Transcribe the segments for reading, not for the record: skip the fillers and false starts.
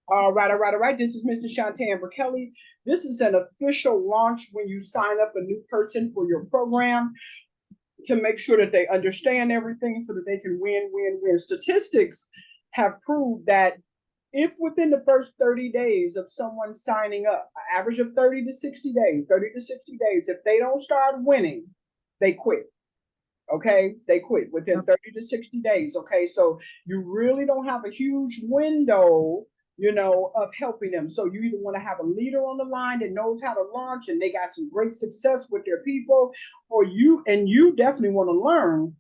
All right. This is Mr. Shantae Kelly. This is an official launch when you sign up a new person for your program to make sure that they understand everything so that they can win. Statistics have proved that if within the first 30 days of someone signing up, an average of 30 to 60 days, if they don't start winning, they quit. Okay, they quit within 30 to 60 days. Okay, so you really don't have a huge window, of helping them. So you either want to have a leader on the line that knows how to launch and they got some great success with their people, or you definitely want to learn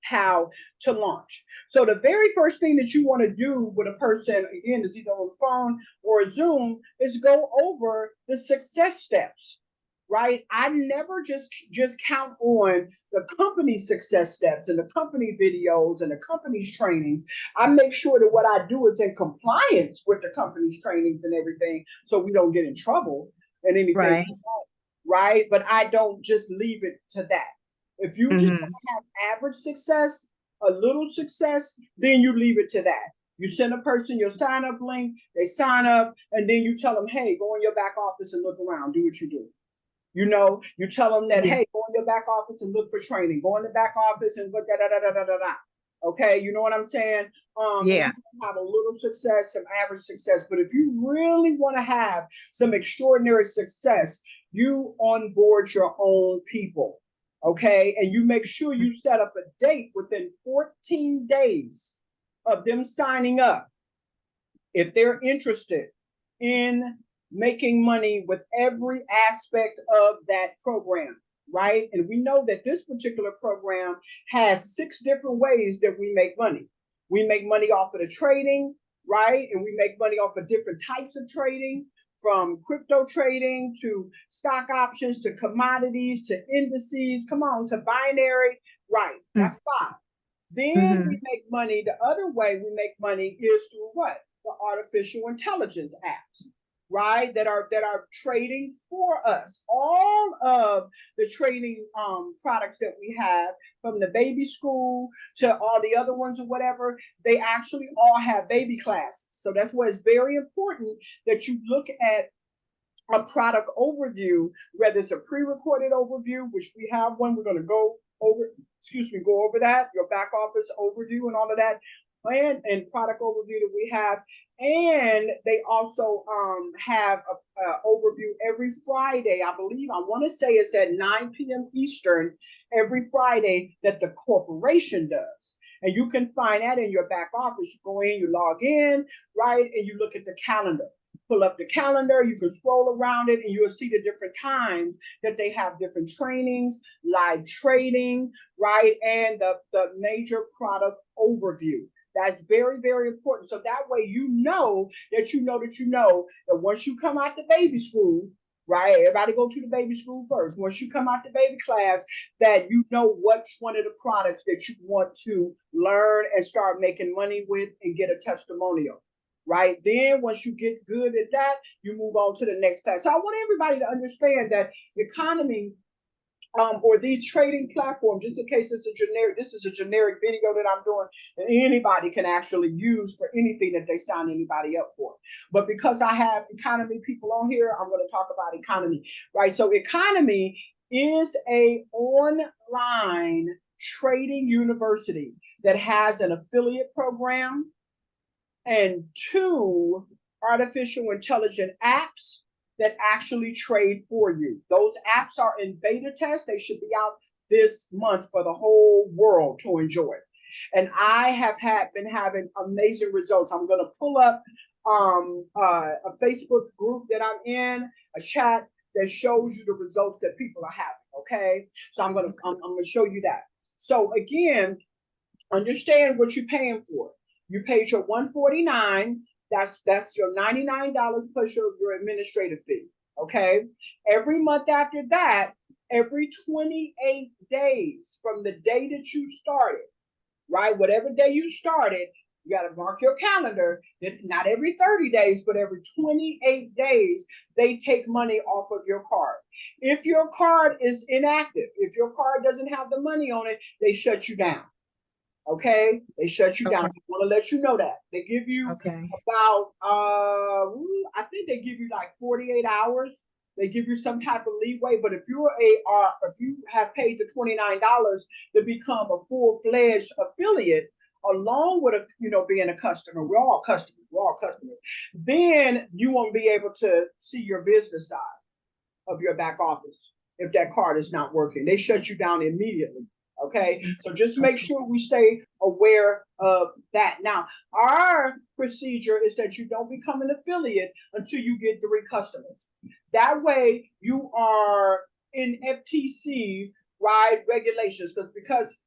how to launch. So the very first thing that you want to do with a person, again, is either on the phone or a Zoom, is go over the success steps. Right? I never just count on the company's success steps and the company videos and the company's trainings. I make sure that what I do is in compliance with the company's trainings and everything, so we don't get in trouble and anything. Right. Right? But I don't just leave it to that. If you just want to have average success, a little success, then you leave it to that. You send a person your sign up link, they sign up, and then you tell them, hey, go in your back office and look around, do what you do. You tell them that, hey, go in your back office and look for training. Go in the back office and look da. Okay, you know what I'm saying? Yeah. You have a little success, some average success, but if you really want to have some extraordinary success, you onboard your own people. Okay, and you make sure you set up a date within 14 days of them signing up if they're interested in making money with every aspect of that program, right? And we know that this particular program has 6 different ways that we make money. We make money off of the trading, right? And we make money off of different types of trading, from crypto trading to stock options to commodities to indices, come on, to binary, right? That's 5. Then we make money. The other way we make money is through what? The artificial intelligence apps, right? That are trading for us. All of the trading products that we have, from the baby school to all the other ones or whatever, they actually all have baby classes. So that's why it's very important that you look at a product overview, whether it's a pre-recorded overview, which we have one, we're going to go over that, your back office overview and all of that, and product overview that we have. And they also have a overview every Friday. I want to say it's at 9 p.m. Eastern every Friday that the corporation does. And you can find that in your back office. You go in, you log in, right, and you look at the calendar. Pull up the calendar, you can scroll around it, and you'll see the different times that they have different trainings, live trading, right, and the major product overview. That's very, very important. So that way that once you come out the baby school, right? Everybody go to the baby school first. Once you come out the baby class, that you know what's one of the products that you want to learn and start making money with and get a testimonial. Right? Then once you get good at that, you move on to the next task. So I want everybody to understand that Eaconomy, or these trading platforms, just in case this is a generic video that I'm doing, and anybody can actually use for anything that they sign anybody up for. But because I have Eaconomy people on here, I'm going to talk about Eaconomy, right? So Eaconomy is a online trading university that has an affiliate program and 2 artificial intelligence apps that actually trade for you. Those apps are in beta test. They should be out this month for the whole world to enjoy. And I have been having amazing results. I'm going to pull up a Facebook group that I'm in, a chat that shows you the results that people are having. Okay, so I'm going to show you that. So again, understand what you're paying for. You paid your $149. That's your $99 plus your administrative fee. Okay. Every month after that, every 28 days from the day that you started, right? Whatever day you started, you got to mark your calendar. Not every 30 days, but every 28 days, they take money off of your card. If your card is inactive, if your card doesn't have the money on it, they shut you down. Okay, they shut you down. Okay. I just want to let you know that they give you Okay. about I think they give you like 48 hours. They give you some type of leeway, but if you're if you have paid the $29 to become a full-fledged affiliate, along with being a customer, we're all customers. Then you won't be able to see your business side of your back office if that card is not working. They shut you down immediately. Okay, so just make Okay. sure we stay aware of that. Now, our procedure is that you don't become an affiliate until you get 3 customers. That way, you are in FTC right regulations because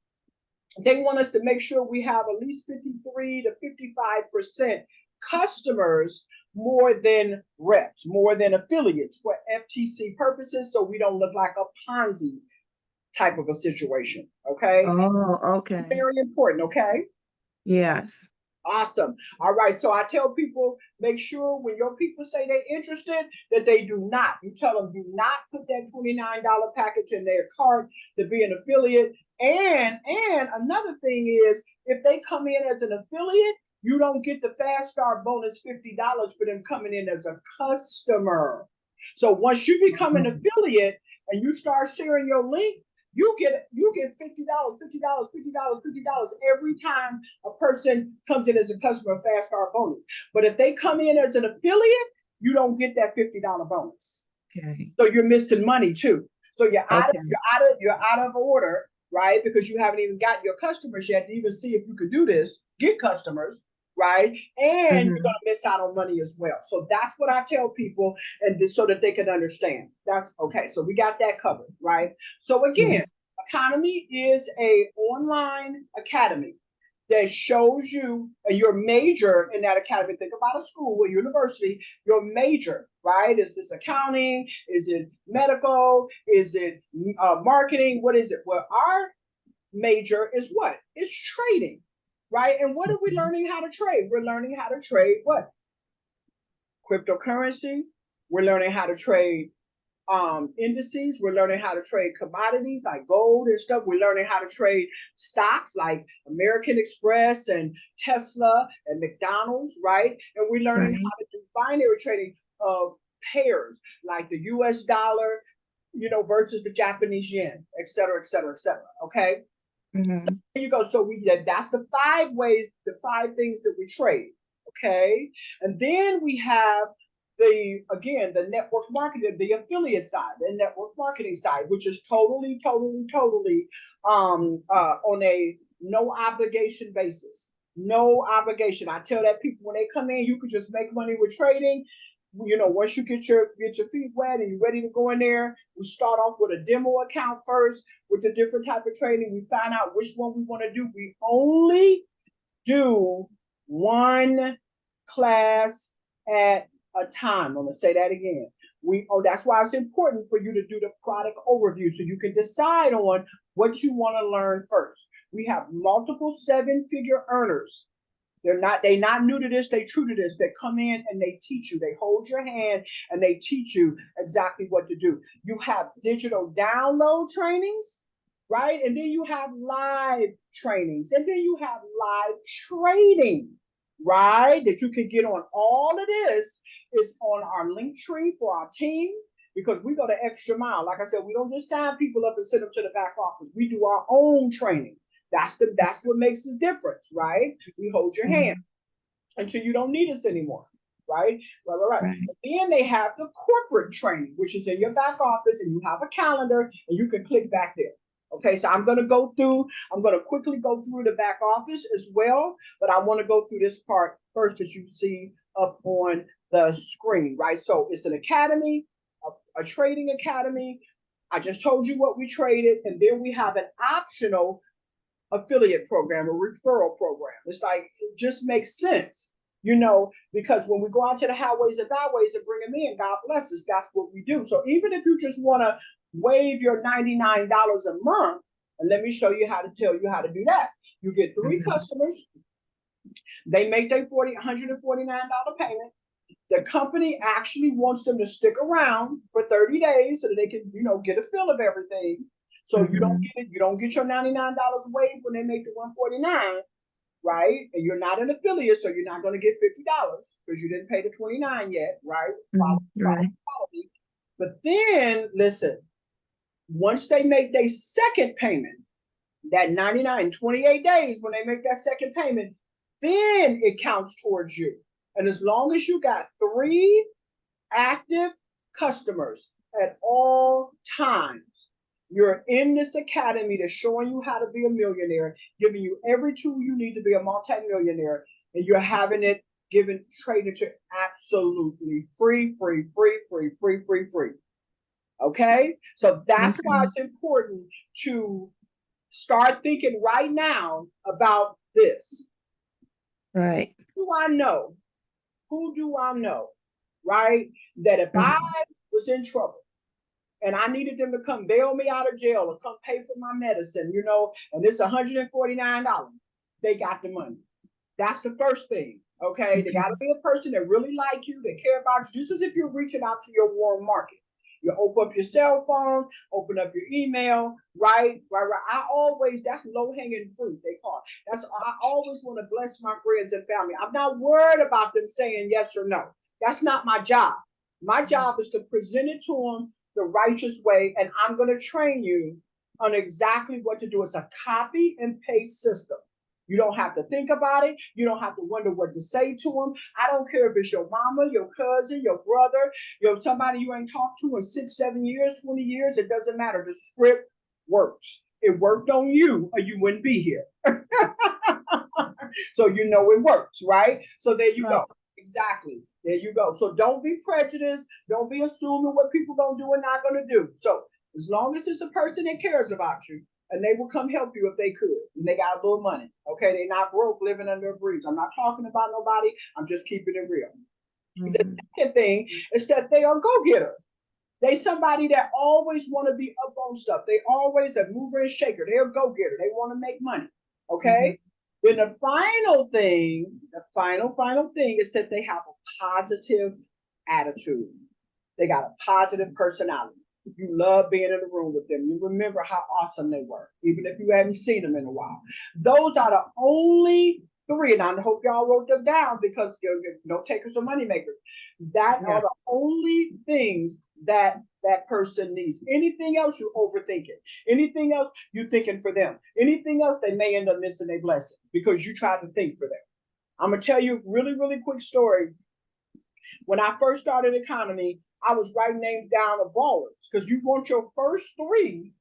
they want us to make sure we have at least 53 to 55% customers more than reps, more than affiliates for FTC purposes, so we don't look like a Ponzi type of a situation. Okay. Oh, okay. Very important. Okay. Yes. Awesome. All right. So I tell people, make sure when your people say they're interested, that they do not. You tell them, do not put that $29 package in their cart to be an affiliate. And another thing is, if they come in as an affiliate, you don't get the fast start bonus $50 for them coming in as a customer. So once you become an Mhm. affiliate and you start sharing your link, you get $50, $50, $50, $50 every time a person comes in as a customer fast start bonus. But if they come in as an affiliate, you don't get that $50 bonus. Okay. So you're missing money too. So Okay. you're out of order, right? Because you haven't even gotten your customers yet to even see if you could do this, get customers, right? And you're Hmm. gonna miss out on money as well. So that's what I tell people, and this, so that they can understand. That's okay. So we got that covered, right? So Yeah. again, Economy is a online academy that shows you your major in that academy. Think about a school or university, your major, right? Is this accounting? Is it medical? Is it marketing? What is it? Well, our major is what? It's trading, right? And what are we Okay. learning how to trade? We're learning how to trade what? Cryptocurrency. We're learning how to trade indices. We're learning how to trade commodities like gold and stuff. We're learning how to trade stocks like American Express and Tesla and McDonald's, right? And we're learning Right. how to do binary trading of pairs like the US dollar, versus the Japanese yen, et cetera, et cetera, et cetera. Okay. Hmm. There you go. So that's the 5 ways, the 5 things that we trade. Okay. And then we have the network marketing, the affiliate side, the network marketing side, which is totally on a no obligation basis. No obligation. I tell that people when they come in, you can just make money with trading. Once you get your feet wet and you're ready to go in there, we start off with a demo account first with the different type of trading. We find out which one we want to do. We only do one class at a time. I'm gonna say that again. That's why it's important for you to do the product overview so you can decide on what you want to learn first. We have multiple 7-figure earners. They not new to this, they true to this. They come in and they teach you. They hold your hand and they teach you exactly what to do. You have digital download trainings, right? And then you have live trainings, and then you have live trading, right? That you can get on. All of this is on our link tree for our team because we go the extra mile. Like I said, we don't just sign people up and send them to the back office. We do our own training. That's what makes the difference, right? We hold your hand Hmm. until you don't need us anymore, right? Right. Right. And then they have the corporate training, which is in your back office, and you have a calendar, and you can click back there. Okay, so I'm going to quickly go through the back office as well, but I want to go through this part first that you see up on the screen, right? So it's an academy, a trading academy. I just told you what we traded, and then we have an optional affiliate program, a referral program. It's like it just makes sense, because when we go out to the highways and byways and bring them in, God bless us, that's what we do. So even if you just want to waive your $99 a month, and let me show you how to tell you how to do that. You get 3 customers, they make their $149 payment. The company actually wants them to stick around for 30 days so that they can, get a feel of everything. So you don't get it, you don't get your $99 waived when they make the 149, right? And you're not an affiliate, so you're not going to get $50 because you didn't pay the 29 yet, right? Right. But then listen, once they make their second payment, that 99, 28 days when they make that second payment, then it counts towards you. And as long as you got 3 active customers at all times, you're in this academy that's showing you how to be a millionaire, giving you every tool you need to be a multimillionaire, and you're having it traded to absolutely free. Okay? So that's why it's important to start thinking right now about this. Right. Who do I know, right? That if I was in trouble and I needed them to come bail me out of jail or come pay for my medicine, and it's $149, they got the money. That's the first thing, okay? They got to be a person that really like you, that care about you. Just as if you're reaching out to your warm market. You open up your cell phone, open up your email, right? That's low-hanging fruit, they call it. I always want to bless my friends and family. I'm not worried about them saying yes or no. That's not my job. My job is to present it to them the righteous way, and I'm going to train you on exactly what to do. It's a copy and paste system. You don't have to think about it. You don't have to wonder what to say to them. I don't care if it's your mama, your cousin, your brother, somebody you ain't talked to in 6, 7 years, 20 years. It doesn't matter. The script works. It worked on you or you wouldn't be here. So it works, right? So there you go. Exactly. There you go. So don't be prejudiced. Don't be assuming what people going to do and not going to do. So as long as it's a person that cares about you, and they will come help you if they could. And they got a little money. Okay, they're not broke living under a bridge. I'm not talking about nobody. I'm just keeping it real. The second thing is that they are go-getter. They somebody that always want to be up on stuff. They always a mover and shaker. They're a go-getter. They want to make money. Okay? Then the final thing is that they have a positive attitude. They got a positive personality. You love being in the room with them. You remember how awesome they were, even if you haven't seen them in a while. Those are the only 3, and I hope y'all wrote them down because you're no takers or money makers. That are the only things that person needs. Anything else, you're overthinking. Anything else, you're thinking for them. Anything else, they may end up missing their blessing because you try to think for them. I'm going to tell you a really, really quick story. When I first started Economy, I was writing names down of ballers because you want your first 3,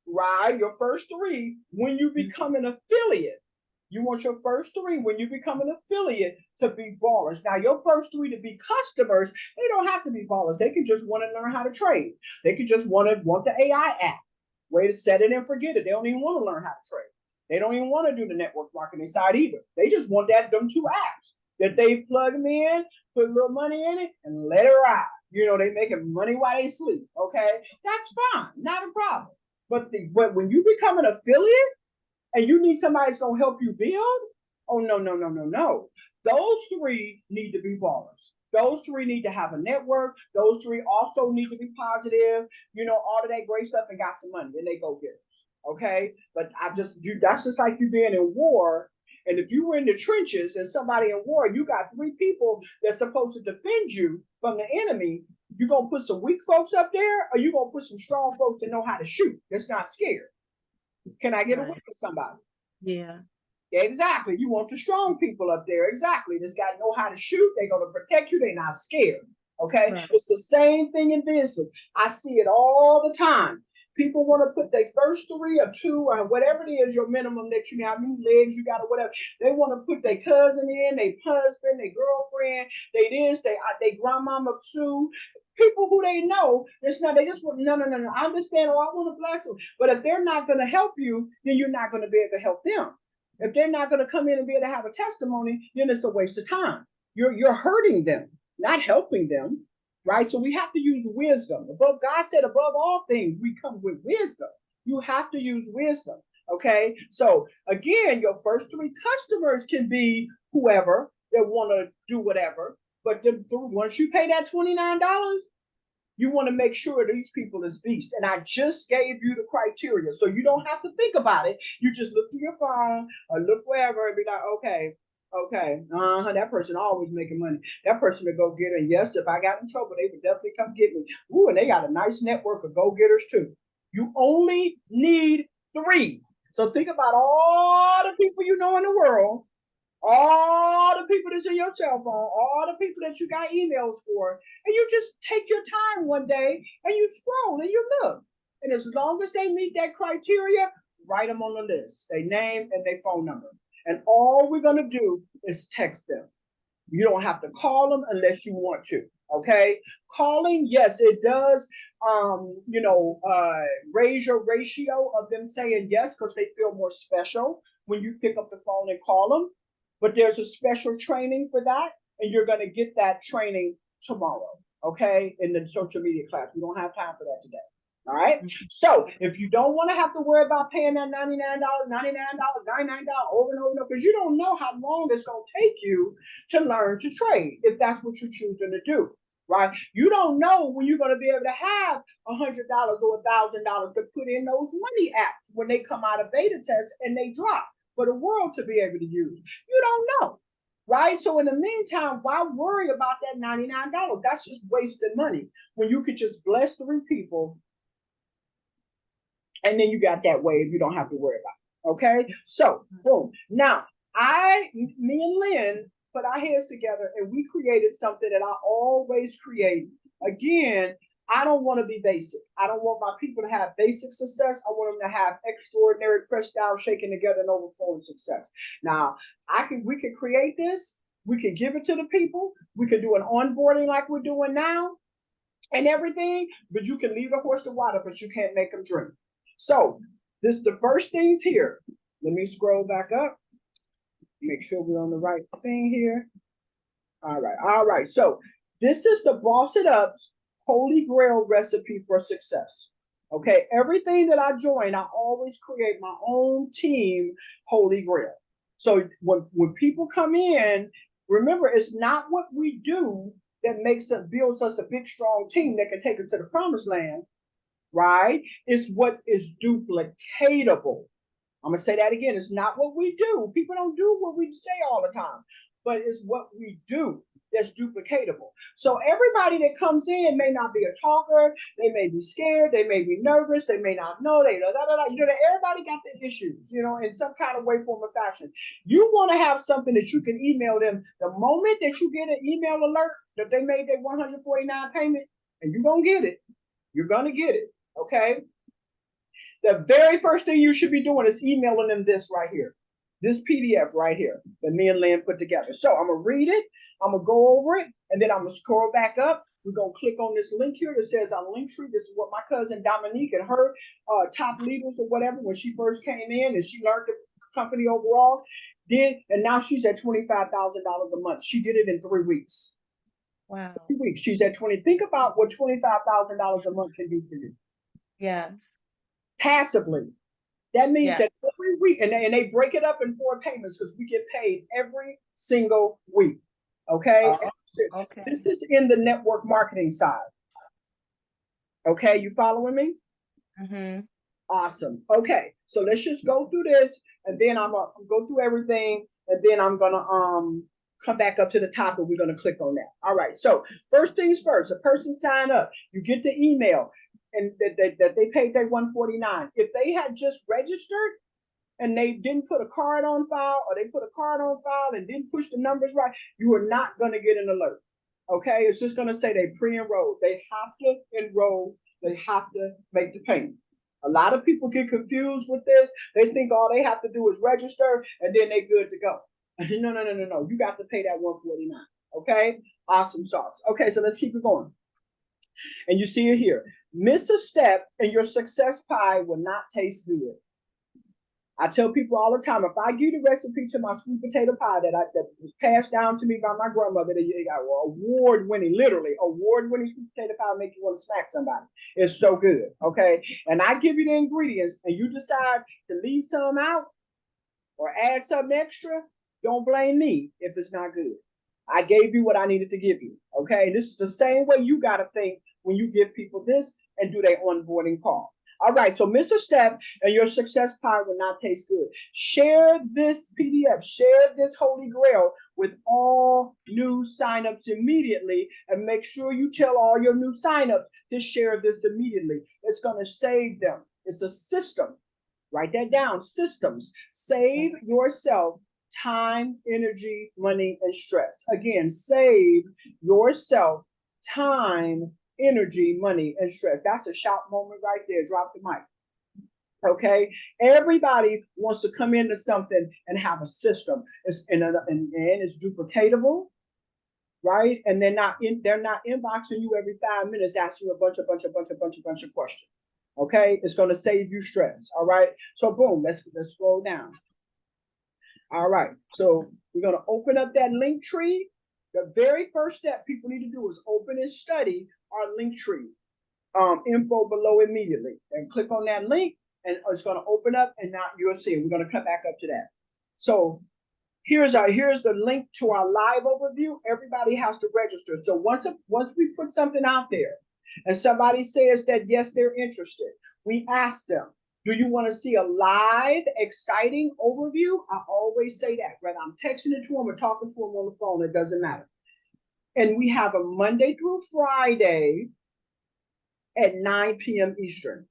right? Your first 3 when you become an affiliate. You want your first 3 when you become an affiliate to be ballers. Now, your first 3 to be customers, they don't have to be ballers. They can just want to learn how to trade. They can just want the AI app. Way to set it and forget it. They don't even want to learn how to trade. They don't even want to do the network marketing side either. They just want them 2 apps that they plug them in, put a little money in it, and let it ride. They making money while they sleep, okay? That's fine, not a problem. But when you become an affiliate and you need somebody that's going to help you build, oh, no. Those 3 need to be ballers. Those 3 need to have a network. Those 3 also need to be positive, all of that great stuff and got some money, and they go get it, okay? But that's just like you being in war. And if you were in the trenches and somebody in war, you got 3 people that's supposed to defend you from the enemy, you going to put some weak folks up there or you going to put some strong folks that know how to shoot, that's not scared? Can I get away with somebody? Yeah. Exactly. You want the strong people up there. Exactly. This guy know how to shoot. They're going to protect you. They're not scared. Okay? Right. It's the same thing in business. I see it all the time. People want to put their first 3 or 2 or whatever it is, your minimum that you have, how many legs you got or whatever. They want to put their cousin in, their husband, their girlfriend, they grandmama Sue. People who they know, they just want, no. I understand, I want to bless them. But if they're not going to help you, then you're not going to be able to help them. If they're not going to come in and be able to have a testimony, then it's a waste of time. You're hurting them, not helping them. Right? So we have to use wisdom. God said, above all things, we come with wisdom. You have to use wisdom. Okay? So again, your first 3 customers can be whoever that want to do whatever. But once you pay that $29, You want to make sure these people is beast. And I just gave you the criteria. So you don't have to think about it. You just look to your phone or look wherever and be like, okay, that person always making money. That person to go get it. Yes, if I got in trouble, they would definitely come get me. Ooh, and they got a nice network of go-getters too. You only need 3. So think about all the people you know in the world, all the people that's in your cell phone, all the people that you got emails for, and you just take your time one day and you scroll and you look. And as long as they meet that criteria, write them on the list, their name and their phone number. And all we're going to do is text them. You don't have to call them unless you want to. Okay. Calling, yes, it does, raise your ratio of them saying yes, because they feel more special when you pick up the phone and call them. But there's a special training for that, and you're going to get that training tomorrow, okay, in the social media class. We don't have time for that today. All right. So if you don't want to have to worry about paying that $99, $99 over and over, because you don't know how long it's going to take you to learn to trade, if that's what you're choosing to do. Right. You don't know when you're going to be able to have $100 or $1,000 to put in those money apps when they come out of beta test and they drop for the world to be able to use. You don't know. Right. So in the meantime, why worry about that $99? That's just wasting money when you could just bless 3 people. And then you got that wave you don't have to worry about. Okay. So boom. Now me and Lynn put our heads together and we created something that I always create. Again, I don't want to be basic. I don't want my people to have basic success. I want them to have extraordinary, pressed down, shaken together, and overflowing success. Now, we can create this. We can give it to the people. We can do an onboarding like we're doing now and everything, but you can lead a horse to water, but you can't make them drink. So the first things here. Let me scroll back up. Make sure we're on the right thing here. All right. So this is the Boss It Up's Holy Grail recipe for success. Okay, everything that I join, I always create my own team Holy Grail. So when people come in, remember, it's not what we do that builds us a big, strong team that can take us to the promised land. Right? It's what is duplicatable. I'm going to say that again. It's not what we do. People don't do what we say all the time, but it's what we do that's duplicatable. So everybody that comes in may not be a talker. They may be scared. They may be nervous. They may not know. Everybody got their issues, in some kind of way, form, or fashion. You want to have something that you can email them the moment that you get an email alert that they made their $149 payment, and you're going to get it. You're going to get it. Okay. The very first thing you should be doing is emailing them this right here, this PDF right here that me and Lynn put together. So I'm going to read it. I'm going to go over it, and then I'm going to scroll back up. We're going to click on this link here that says on Linktree. This is what my cousin Dominique and her top leaders or whatever, when she first came in and she learned the company overall, did. And now she's at $25,000 a month. She did it in 3 weeks. Wow. 3 weeks. She's at 20. Think about what $25,000 a month can do for you. Yes. Passively. That means that every week, and they break it up in 4 payments because we get paid every single week. Okay? Okay. This is in the network marketing side. Okay, you following me? Mm-hmm. Awesome. Okay, so let's just go through this, and then I'm gonna go through everything, and then I'm gonna come back up to the top, and we're gonna click on that. All right. So first things first, a person sign up, you get the email, and that they paid their $149. If they had just registered and they didn't put a card on file, or they put a card on file and didn't push the numbers right, you are not going to get an alert. Okay, it's just going to say they pre-enrolled. They have to enroll. They have to make the payment. A lot of people get confused with this. They think all they have to do is register and then they're good to go. No. You got to pay that $149. Okay, awesome sauce. Okay, so let's keep it going. And you see it here. Miss a step and your success pie will not taste good. I tell people all the time, if I give the recipe to my sweet potato pie that was passed down to me by my grandmother, that got award-winning, literally award-winning sweet potato pie, make you want to smack somebody. It's so good, okay? And I give you the ingredients, and you decide to leave some out or add something extra, don't blame me if it's not good. I gave you what I needed to give you, okay? This is the same way you got to think when you give people this and do their onboarding call. All right, so Mr. Step and your success pie will not taste good. Share this PDF, share this Holy Grail with all new signups immediately, and make sure you tell all your new signups to share this immediately. It's going to save them. It's a system. Write that down. Systems. Save yourself time, energy, money, and stress. Again, save yourself time, energy, money, and stress. That's a shout moment right there. Drop the mic. Okay, everybody wants to come into something and have a system. And it's duplicatable, right? And they're not inboxing you every 5 minutes, asking you a bunch of questions. Okay, it's going to save you stress. All right, so boom, let's scroll down. All right, so we're going to open up that link tree. The very first step people need to do is open and study our link tree info below immediately, and click on that link, and it's going to open up, and now you'll see it. We're going to come back up to that. So here's the link to our live overview. Everybody has to register. So once we put something out there and somebody says that yes, they're interested, we ask them, do you want to see a live, exciting overview? I always say that, whether I'm texting it to them or talking to them on the phone, it doesn't matter. And we have a Monday through Friday at 9 p.m. Eastern.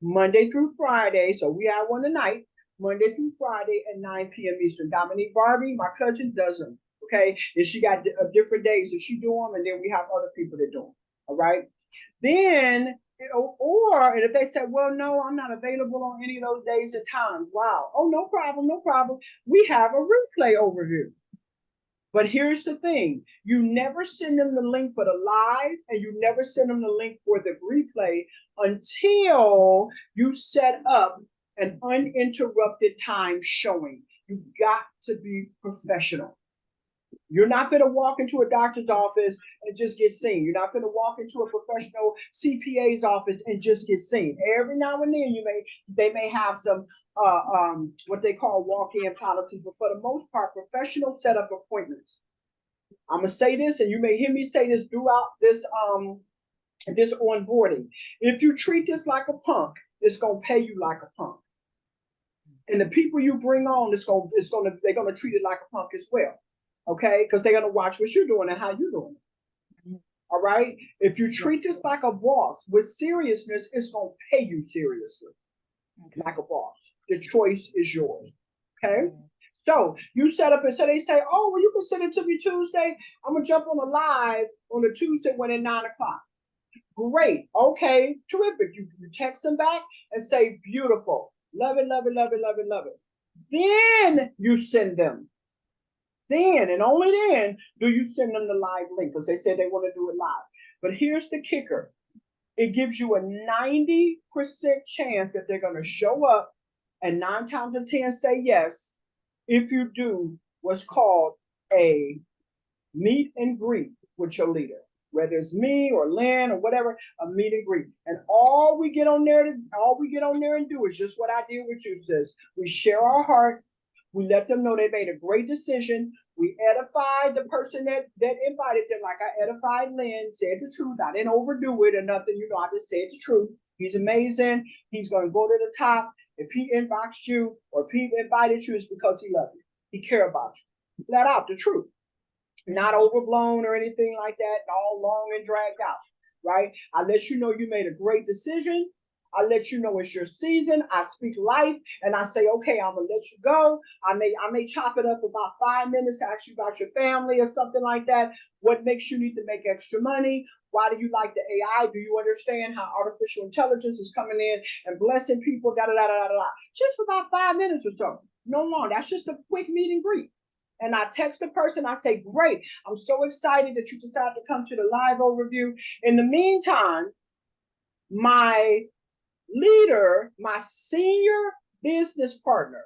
Monday through Friday, so we have one tonight, Monday through Friday at 9 p.m. Eastern. Dominique Barbie, my cousin, does them, okay? And she got different days that she do them, and then we have other people that do them, all right? Then, and if they say, well, no, I'm not available on any of those days and times, wow. Oh, no problem. We have a replay overview. But here's the thing. You never send them the link for the live, and you never send them the link for the replay until you set up an uninterrupted time showing. You've got to be professional. You're not going to walk into a doctor's office and just get seen. You're not going to walk into a professional CPA's office and just get seen. Every now and then they may have some what they call walk-in policies, but for the most part, professional setup appointments. I'm gonna say this, and you may hear me say this throughout this onboarding. If you treat this like a punk, it's gonna pay you like a punk. And the people you bring on, they're gonna treat it like a punk as well. Okay, because they're gonna watch what you're doing and how you're doing it. All right. If you treat this like a boss with seriousness, it's gonna pay you seriously. Okay. Like a boss. The choice is yours. Okay. So you set up, and so they say, oh, well, you can send it to me Tuesday. I'm gonna jump on a live on a Tuesday when at 9 o'clock. Great. Okay, terrific. You text them back and say, beautiful. Love it. Then you send them. Then and only then do you send them the live link, because they said they want to do it live. But here's the kicker. It gives you a 90% chance that they're going to show up, and 9 times out of 10 say yes if you do what's called a meet and greet with your leader, whether it's me or Lynn or whatever, a meet and greet. And all we get on there and do is just what I did with you, sis. We share our heart. We let them know they made a great decision. We edified the person that invited them, like I edified Lynn, said the truth. I didn't overdo it or nothing. I just said the truth. He's amazing. He's going to go to the top. If he inboxed you or if he invited you, it's because he loved you. He cared about you. Flat out, the truth. Not overblown or anything like that, all long and dragged out, right? I let you know you made a great decision. I let you know it's your season. I speak life, and I say, okay, I'm gonna let you go. I may chop it up about 5 minutes to ask you about your family or something like that. What makes you need to make extra money? Why do you like the AI? Do you understand how artificial intelligence is coming in and blessing people? Just for about 5 minutes or so. No long. That's just a quick meet and greet. And I text the person. I say, great. I'm so excited that you decided to come to the live overview. In the meantime, my leader, my senior business partner,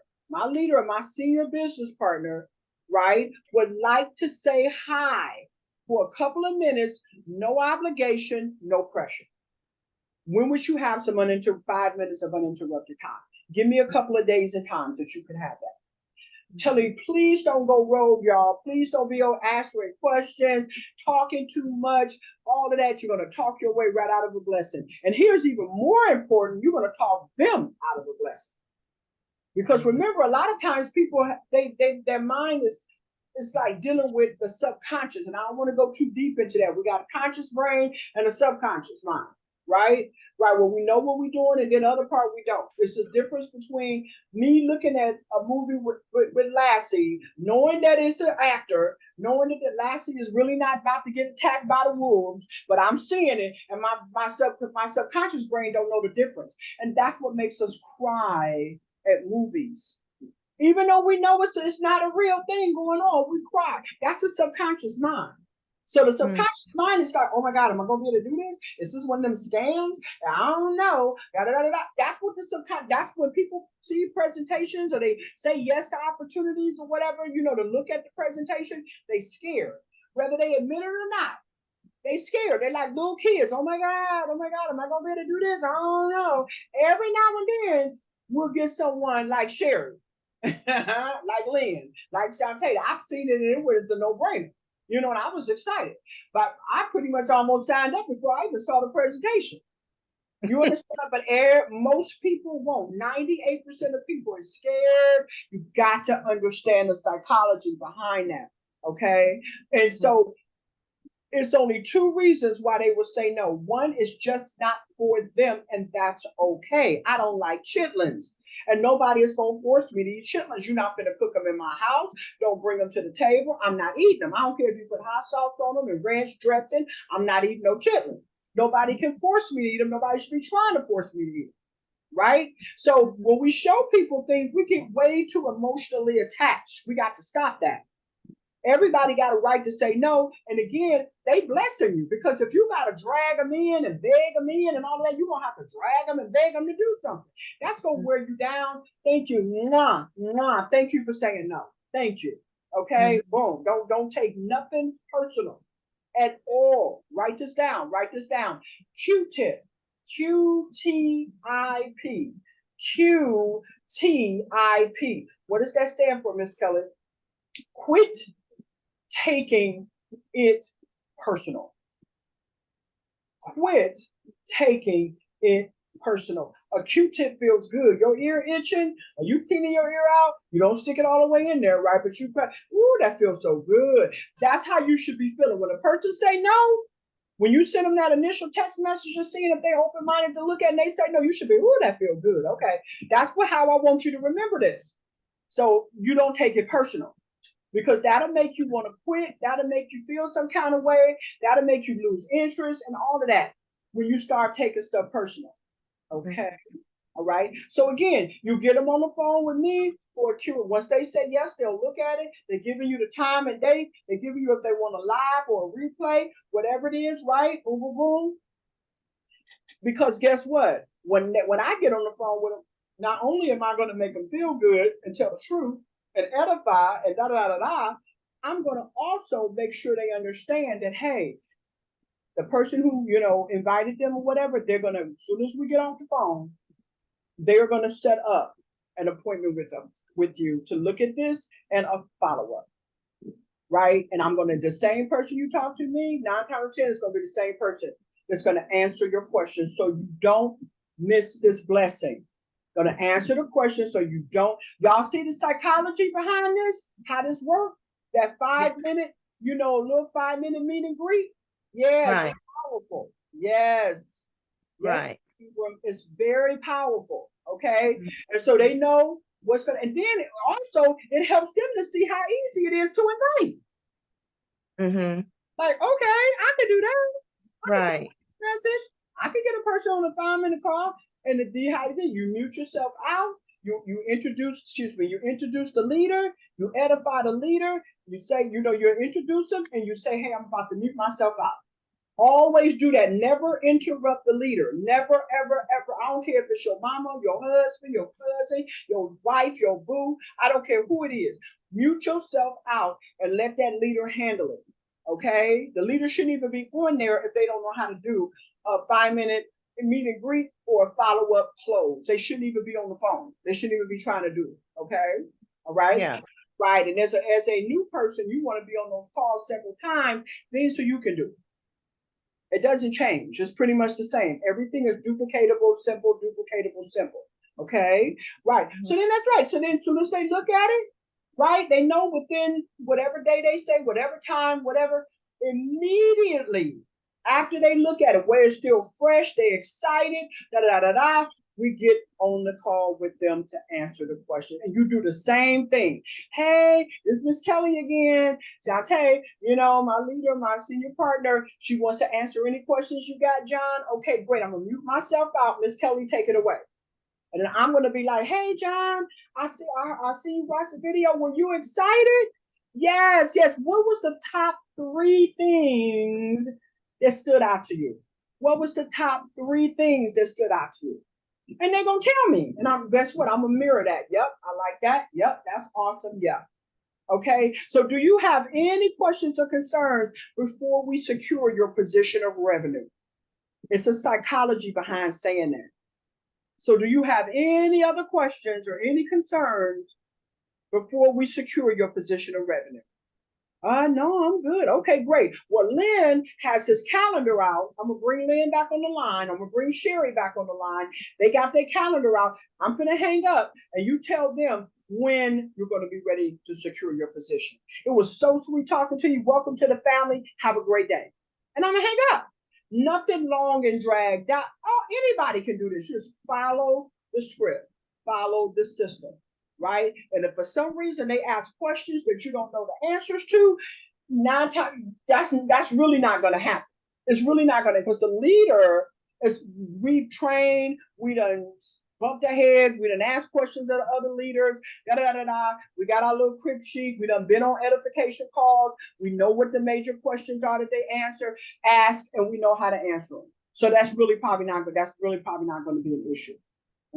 right, would like to say hi for a couple of minutes, no obligation, no pressure. When would you have some 5 minutes of uninterrupted time? Give me a couple of days and times that you could have that. Telling, please don't go rogue, y'all. Please don't be answering questions, talking too much, all of that. You're going to talk your way right out of a blessing. And here's even more important, you're going to talk them out of a blessing. Because remember, a lot of times people, their mind is, it's like dealing with the subconscious. And I don't want to go too deep into that. We got a conscious brain and a subconscious mind, right? Right. Well, we know what we're doing, and then the other part we don't. It's the difference between me looking at a movie with Lassie, knowing that it's an actor, knowing that Lassie is really not about to get attacked by the wolves, but I'm seeing it, and my subconscious brain don't know the difference. And that's what makes us cry at movies. Even though we know it's not a real thing going on, we cry. That's the subconscious mind. So the subconscious mind is like, oh my God, am I going to be able to do this? Is this one of them scams? I don't know. Da, da, da, da. That's what the subconscious, that's when people see presentations or they say yes to opportunities or whatever, to look at the presentation, they scared. Whether they admit it or not, they scared. They're like little kids. Oh my God, am I going to be able to do this? I don't know. Every now and then, we'll get someone like Sherry. like Lynn, like Shantae. I seen it and it was a no-brainer. And I was excited. But I pretty much almost signed up before I even saw the presentation. You understand? But most people won't. 98% of people are scared. You got to understand the psychology behind that. Okay? And so it's only two reasons why they will say no. One is just not for them, and that's okay. I don't like chitlins. And nobody is going to force me to eat chitlins. You're not going to cook them in my house. Don't bring them to the table. I'm not eating them. I don't care if you put hot sauce on them and ranch dressing. I'm not eating no chitlins. Nobody can force me to eat them. Nobody should be trying to force me to eat them. Right? So when we show people things, we get way too emotionally attached. We got to stop that. Everybody got a right to say no. And again, they blessing you, because if you got to drag them in and beg them in and all that, you're going to have to drag them and beg them to do something. That's going to wear you down. Thank you. Mwah, mwah. Thank you for saying no. Thank you. Okay. Boom. Don't take nothing personal at all. Write this down. Write this down. Q-tip. Q-T-I-P. Q-T-I-P. What does that stand for, Miss Kelly? Quit taking it personal. Quit taking it personal. A Q-tip feels good. Your ear itching? Are you cleaning your ear out? You don't stick it all the way in there, right? But you, ooh, that feels so good. That's how you should be feeling. When a person say no, when you send them that initial text message and seeing if they open-minded to look at it and they say no, you should be, ooh, that feels good. Okay. That's how I want you to remember this. So you don't take it personal. Because that'll make you want to quit. That'll make you feel some kind of way. That'll make you lose interest and all of that when you start taking stuff personal. Okay. All right. So again, you get them on the phone with me for a cure. Once they say yes, they'll look at it. They're giving you the time and date. They're giving you if they want a live or a replay, whatever it is, right? Boom, boom, boom. Because guess what? When I get on the phone with them, not only am I going to make them feel good and tell the truth, and edify and da-da-da-da-da, I'm going to also make sure they understand that, hey, the person who, invited them or whatever, they're going to, as soon as we get off the phone, they're going to set up an appointment with you to look at this and a follow-up, right? And I'm going to, the same person you talk to me, 9 times out of 10 is going to be the same person that's going to answer your questions so you don't miss this blessing. Going to answer the question so you don't. Y'all see the psychology behind this? How this works? That 5-minute, little 5-minute meet and greet? Yes, right. It's powerful. Yes. Right. It's very powerful. Okay. And so they know what's going to, and then it helps them to see how easy it is to invite. Like, okay, I can do that. Right. Message. I can get a person on a 5-minute call. And you mute yourself out. You introduce the leader. You edify the leader. You say, you introduce them, and you say, hey, I'm about to mute myself out. Always do that. Never interrupt the leader. Never, ever, ever. I don't care if it's your mama, your husband, your cousin, your wife, your boo. I don't care who it is. Mute yourself out and let that leader handle it. Okay? The leader shouldn't even be on there if they don't know how to do a 5-minute meet and greet or a follow-up close. They shouldn't even be on the phone. They shouldn't even be trying to do it. Okay? All right? Yeah. right? And as a new person, you want to be on those calls several times, things so you can do. It doesn't change. It's pretty much the same. Everything is duplicatable, simple, duplicatable, simple. Okay, right. So then that's right. So then as soon as they look at it, right, they know within whatever day they say, whatever time, whatever, immediately after they look at it, where it's still fresh, they excited, da da da da. We get on the call with them to answer the question. And you do the same thing. Hey, it's Miss Kelly again. Jante, my leader, my senior partner, she wants to answer any questions you got, John. Okay, great. I'm going to mute myself out. Miss Kelly, take it away. And then I'm going to be like, hey, John, I see you watch the video. Were you excited? Yes. What was the top 3 things that stood out to you? What was the top 3 things that stood out to you? And they're going to tell me. And guess what? I'm going to mirror that. Yep, I like that. Yep, that's awesome. Yeah. Okay. So do you have any questions or concerns before we secure your position of revenue? It's a psychology behind saying that. So do you have any other questions or any concerns before we secure your position of revenue? No, I'm good. Okay, great. Well, Lynn has his calendar out. I'm going to bring Lynn back on the line. I'm going to bring Sherry back on the line. They got their calendar out. I'm going to hang up and you tell them when you're going to be ready to secure your position. It was so sweet talking to you. Welcome to the family. Have a great day. And I'm going to hang up. Nothing long and dragged out. Oh, anybody can do this. Just follow the script, follow the system, right? And if for some reason they ask questions that you don't know the answers to, 9 times that's really not going to happen. It's really not going to, because the leader is, we've trained, we done bumped our heads, we done asked questions of the other leaders, da da da da. We got our little crib sheet, we done been on edification calls, we know what the major questions are that they ask, and we know how to answer them. So that's really probably not going to be an issue.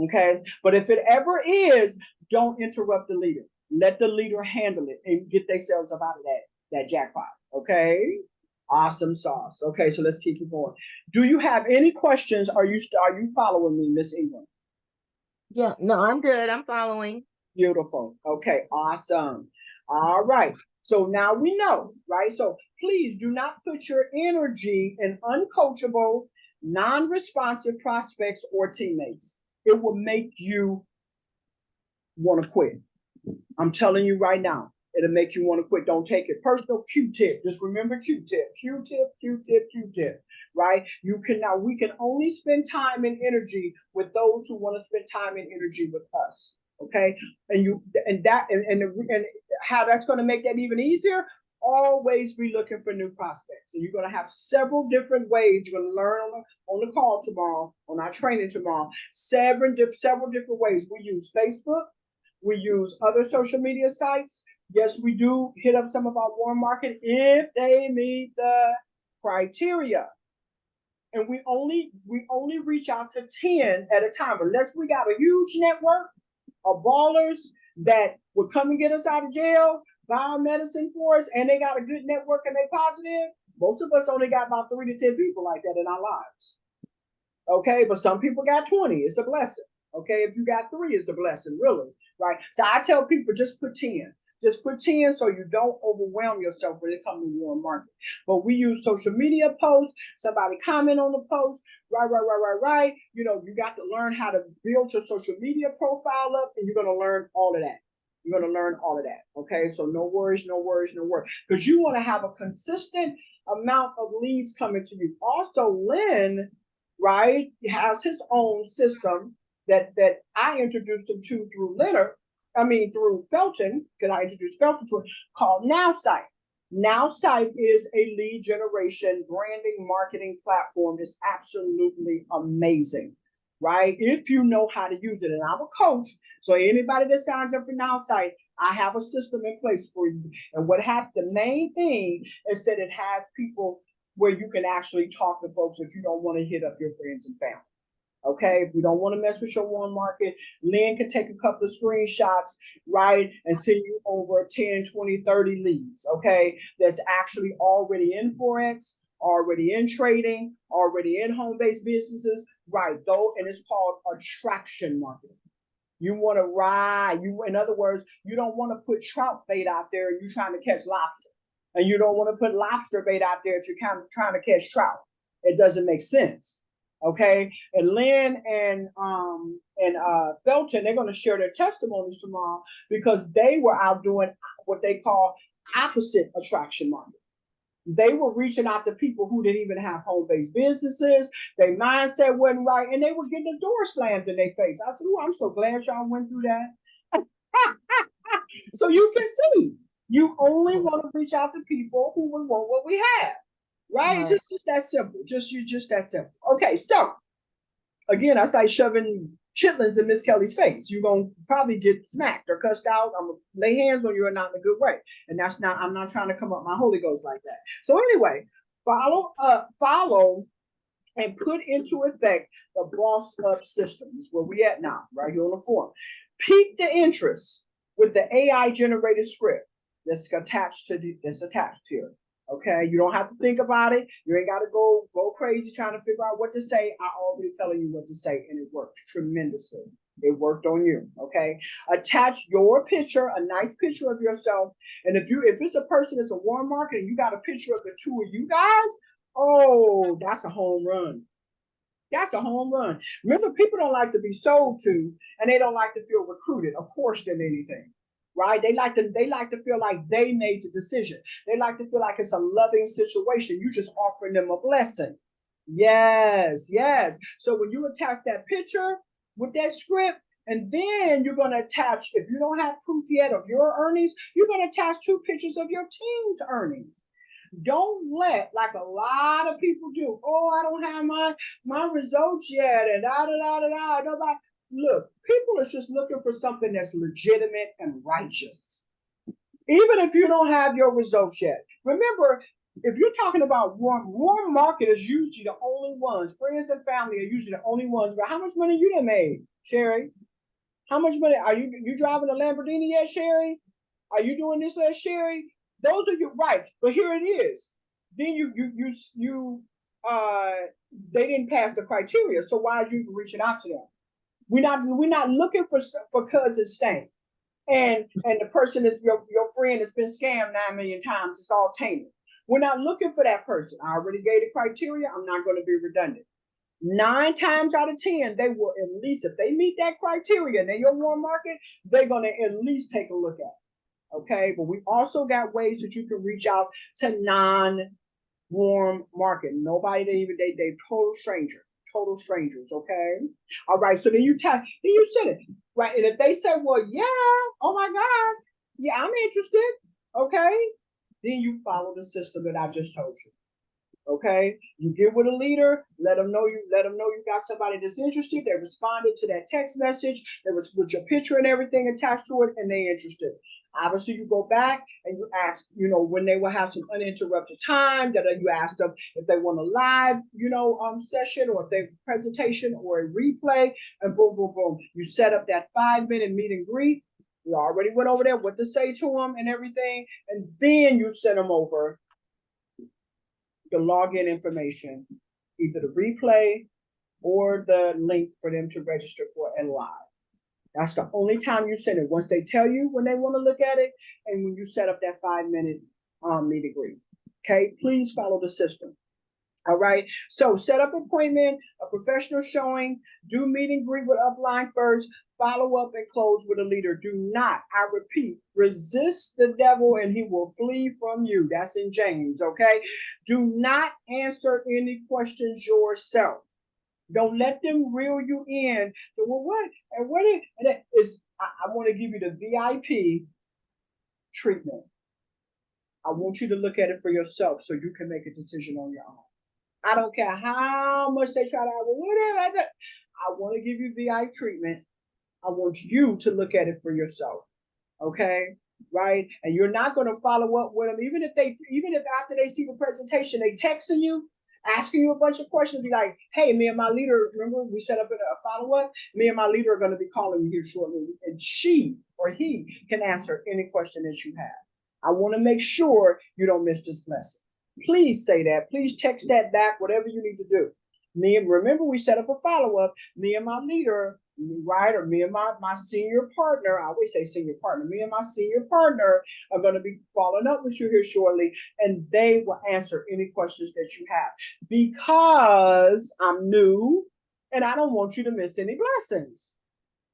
Okay, but if it ever is, don't interrupt the leader. Let the leader handle it and get themselves up out of that jackpot. Okay, awesome sauce. Okay, so let's keep it going. Do you have any questions? Are you following me, Miss Ingram? Yeah, no, I'm good. I'm following. Beautiful. Okay, awesome. All right. So now we know, right? So please do not put your energy in uncoachable, non-responsive prospects or teammates. It will make you want to quit. I'm telling you right now, it'll make you want to quit. Don't take it personal. Q-tip. Just remember Q-tip. Q-tip, Q-tip, Q-tip. Right? We can only spend time and energy with those who want to spend time and energy with us. Okay? And how that's going to make that even easier? Always be looking for new prospects. And you're going to have several different ways. You're going to learn on the call tomorrow, on our training tomorrow, several different ways. We use Facebook. We use other social media sites. Yes, we do hit up some of our warm market if they meet the criteria. And we only reach out to 10 at a time, unless we got a huge network of ballers that would come and get us out of jail, buy our medicine for us, and they got a good network and they positive. Most of us only got about 3 to 10 people like that in our lives. Okay, but some people got 20. It's a blessing. Okay, if you got 3, it's a blessing, really, right? So I tell people just put 10. Just put 10 so you don't overwhelm yourself when it comes to your market. But we use social media posts, somebody comment on the post, right. You got to learn how to build your social media profile up, and you're going to learn all of that. You're going to learn all of that. Okay, so no worries. Because you want to have a consistent amount of leads coming to you. Also, Lynn, right, has his own system that I introduced him to through Felton, because I introduced Felton to it, called NowSite. NowSite is a lead generation branding marketing platform. It's absolutely amazing, right? If you know how to use it. And I'm a coach, so anybody that signs up for NowSite, I have a system in place for you. And the main thing is that it has people where you can actually talk to folks if you don't want to hit up your friends and family. Okay, if you don't want to mess with your warm market, Lynn can take a couple of screenshots, right, and send you over 10, 20, 30 leads, okay, that's actually already in Forex, already in trading, already in home-based businesses, right, though, and it's called attraction marketing. You want to ride. In other words, you don't want to put trout bait out there and you're trying to catch lobster. And you don't want to put lobster bait out there if you're kind of trying to catch trout. It doesn't make sense. Okay. And Lynn and Felton, they're going to share their testimonies tomorrow because they were out doing what they call opposite attraction marketing. They were reaching out to people who didn't even have home-based businesses. Their mindset wasn't right, and they were getting the door slammed in their face. I said, "Oh, I'm so glad y'all went through that." So you can see, you only want to reach out to people who would want what we have, right? Right. Just that simple. Just that simple. Okay, so again, I started shoving chitlins in Miss Kelly's face. You're gonna probably get smacked or cussed out. I'm gonna lay hands on you and not in a good way. And I'm not trying to come up my Holy Ghost like that. So anyway, follow and put into effect the bossed up systems where we at now, right here on the forum. Pique the interest with the AI generated script that's attached here. Okay, you don't have to think about it. You ain't got to go crazy trying to figure out what to say. I already telling you what to say, and it worked tremendously. It worked on you. Okay, attach your picture, a nice picture of yourself, and if it's a person that's a warm market and you got a picture of the two of you guys, oh, that's a home run. That's a home run. Remember, people don't like to be sold to, and they don't like to feel recruited or forced in anything. Right? They like to feel like they made the decision. They like to feel like it's a loving situation. You just offering them a blessing. Yes, yes. So when you attach that picture with that script, and then you're going to attach, if you don't have proof yet of your earnings, you're going to attach 2 pictures of your team's earnings. Don't let, like a lot of people do, oh, I don't have my results yet, and nobody. Look, people are just looking for something that's legitimate and righteous. Even if you don't have your results yet. Remember, if you're talking about warm market is usually the only ones, friends and family are usually the only ones, but how much money you done made, Sherry? How much money, are you driving a Lamborghini yet, Sherry? Are you doing this yet, Sherry? Those are you, right, but here it is. Then they didn't pass the criteria, so why are you reaching out to them? We're not looking for cousin Stain. And the person is your friend has been scammed 9 million times. It's all tainted. We're not looking for that person. I already gave the criteria. I'm not going to be redundant. 9 times out of 10, they will at least, if they meet that criteria and they're your warm market, they're going to at least take a look at it. Okay, but we also got ways that you can reach out to non-warm market. Nobody they total strangers. Okay, all right. So then you send it, right? And if they say, well, yeah, oh my God, yeah, I'm interested. Okay, then you follow the system that I just told you. Okay, you get with a leader, let them know you got somebody that's interested. They responded to that text message. There was with your picture and everything attached to it, and they interested. Obviously, you go back and you ask, when they will have some uninterrupted time. That you ask them if they want a live, session, or if they presentation or a replay, and boom, boom, boom. You set up that 5-minute meet and greet. We already went over there what to say to them and everything, and then you send them over the login information, either the replay or the link for them to register for and live. That's the only time you send it. Once they tell you when they want to look at it, and when you set up that 5-minute meet and greet. Okay, please follow the system. All right. So set up appointment, a professional showing, do meet and greet with upline first, follow up and close with a leader. Do not, I repeat, resist the devil and he will flee from you. That's in James. Okay. Do not answer any questions yourself. Don't let them reel you in. So, well, what? And what is, I want to give you the VIP treatment. I want you to look at it for yourself so you can make a decision on your own. I don't care how much they try to, whatever. I want to give you VIP treatment. I want you to look at it for yourself. Okay? Right? And you're not going to follow up with them. Even if after they see the presentation, they texting you, asking you a bunch of questions, be like, hey, me and my leader, remember we set up a follow-up? Me and my leader are going to be calling you here shortly. And she or he can answer any question that you have. I want to make sure you don't miss this lesson. Please say that. Please text that back, whatever you need to do. Remember we set up a follow-up, me and my leader, right? Or me and my senior partner, I always say senior partner, me and my senior partner are going to be following up with you here shortly, and they will answer any questions that you have, because I'm new and I don't want you to miss any blessings.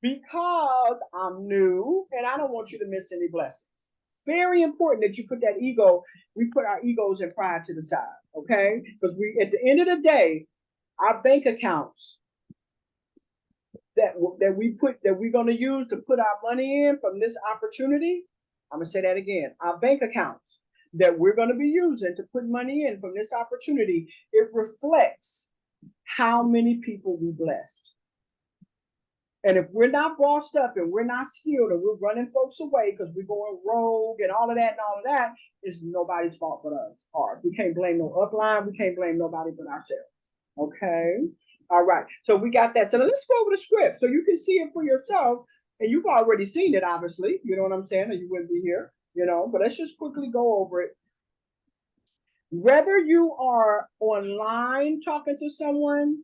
Because I'm new and I don't want you to miss any blessings. It's very important that you put that ego, we put our egos and pride to the side, okay? Because we, at the end of the day, our bank accounts that we're going to use to put our money in from this opportunity. I'm going to say that again. Our bank accounts that we're going to be using to put money in from this opportunity, it reflects how many people we blessed. And if we're not bossed up and we're not skilled and we're running folks away because we're going rogue and all of that, it's nobody's fault but us, ours. We can't blame no upline. We can't blame nobody but ourselves. Okay. All right. So we got that. So now let's go over the script so you can see it for yourself. And you've already seen it, obviously. You know what I'm saying? Or you wouldn't be here, you know, but let's just quickly go over it. Whether you are online talking to someone,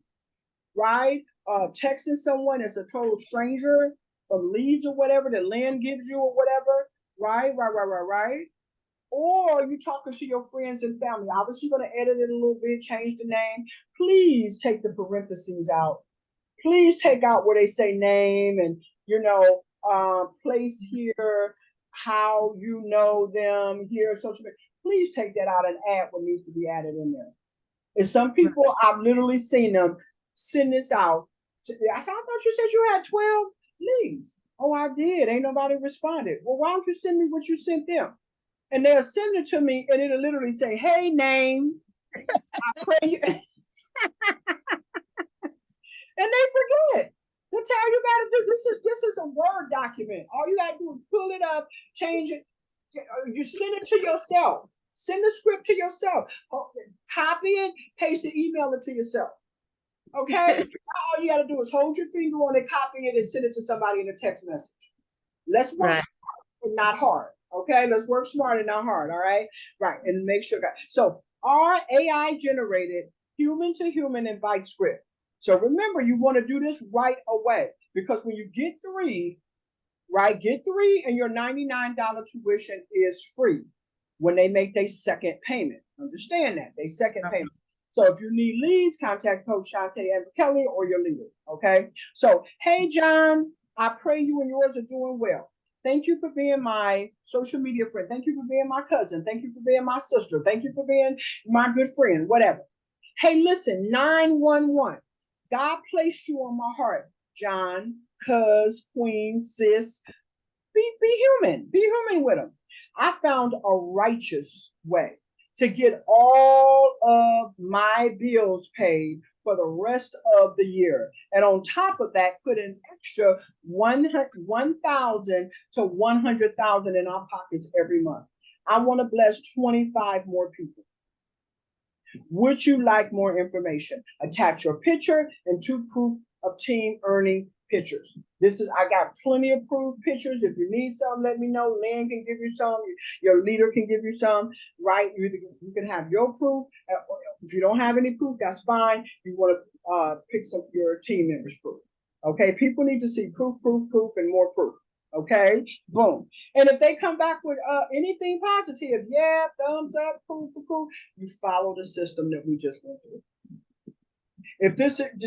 right? Texting someone as a total stranger from leads or whatever that Lynn gives you or whatever, right? Or you talking to your friends and family. Obviously, you're going to edit it a little bit, change the name. Please take the parentheses out. Please take out where they say name and, you know, place here, how you know them, here, social media. Please take that out and add what needs to be added in there. And some people, I've literally seen them send this out. I thought you said you had 12 leads. Oh, I did. Ain't nobody responded. Well, why don't you send me what you sent them? And they'll send it to me and it'll literally say, hey, name, I pray you. And they forget. That's how you got to do. This is a Word document. All you got to do is pull it up, change it. You send it to yourself. Send the script to yourself. Copy it, paste it, email it to yourself. Okay? All you got to do is hold your finger on it, copy it, and send it to somebody in a text message. Let's work smart and not hard. Okay? Let's work smart and not hard. All right? Right. And make sure. So, our AI generated human to human invite script. So, remember, you want to do this right away because when you get 3, right, get 3 and your $99 tuition is free when they make their second payment. Understand that. They second payment. So if you need leads, contact Coach Shantae and Kelly or your leader. Okay. So, hey, John, I pray you and yours are doing well. Thank you for being my social media friend. Thank you for being my cousin. Thank you for being my sister. Thank you for being my good friend, whatever. Hey, listen, 911. God placed you on my heart, John, cuz, queen, sis. Be human. Be human with them. I found a righteous way to get all of my bills paid for the rest of the year. And on top of that, put an extra 1,000 to 100,000 in our pockets every month. I want to bless 25 more people. Would you like more information? Attach your picture and 2 proof of team earning pictures. I got plenty of proof pictures. If you need some, let me know. Lynn can give you some. Your leader can give you some, right? You can have your proof. If you don't have any proof, that's fine. You want to pick some your team members' proof. Okay, people need to see proof, and more proof. Okay, boom. And if they come back with anything positive, yeah, thumbs up, proof, you follow the system that we just went through.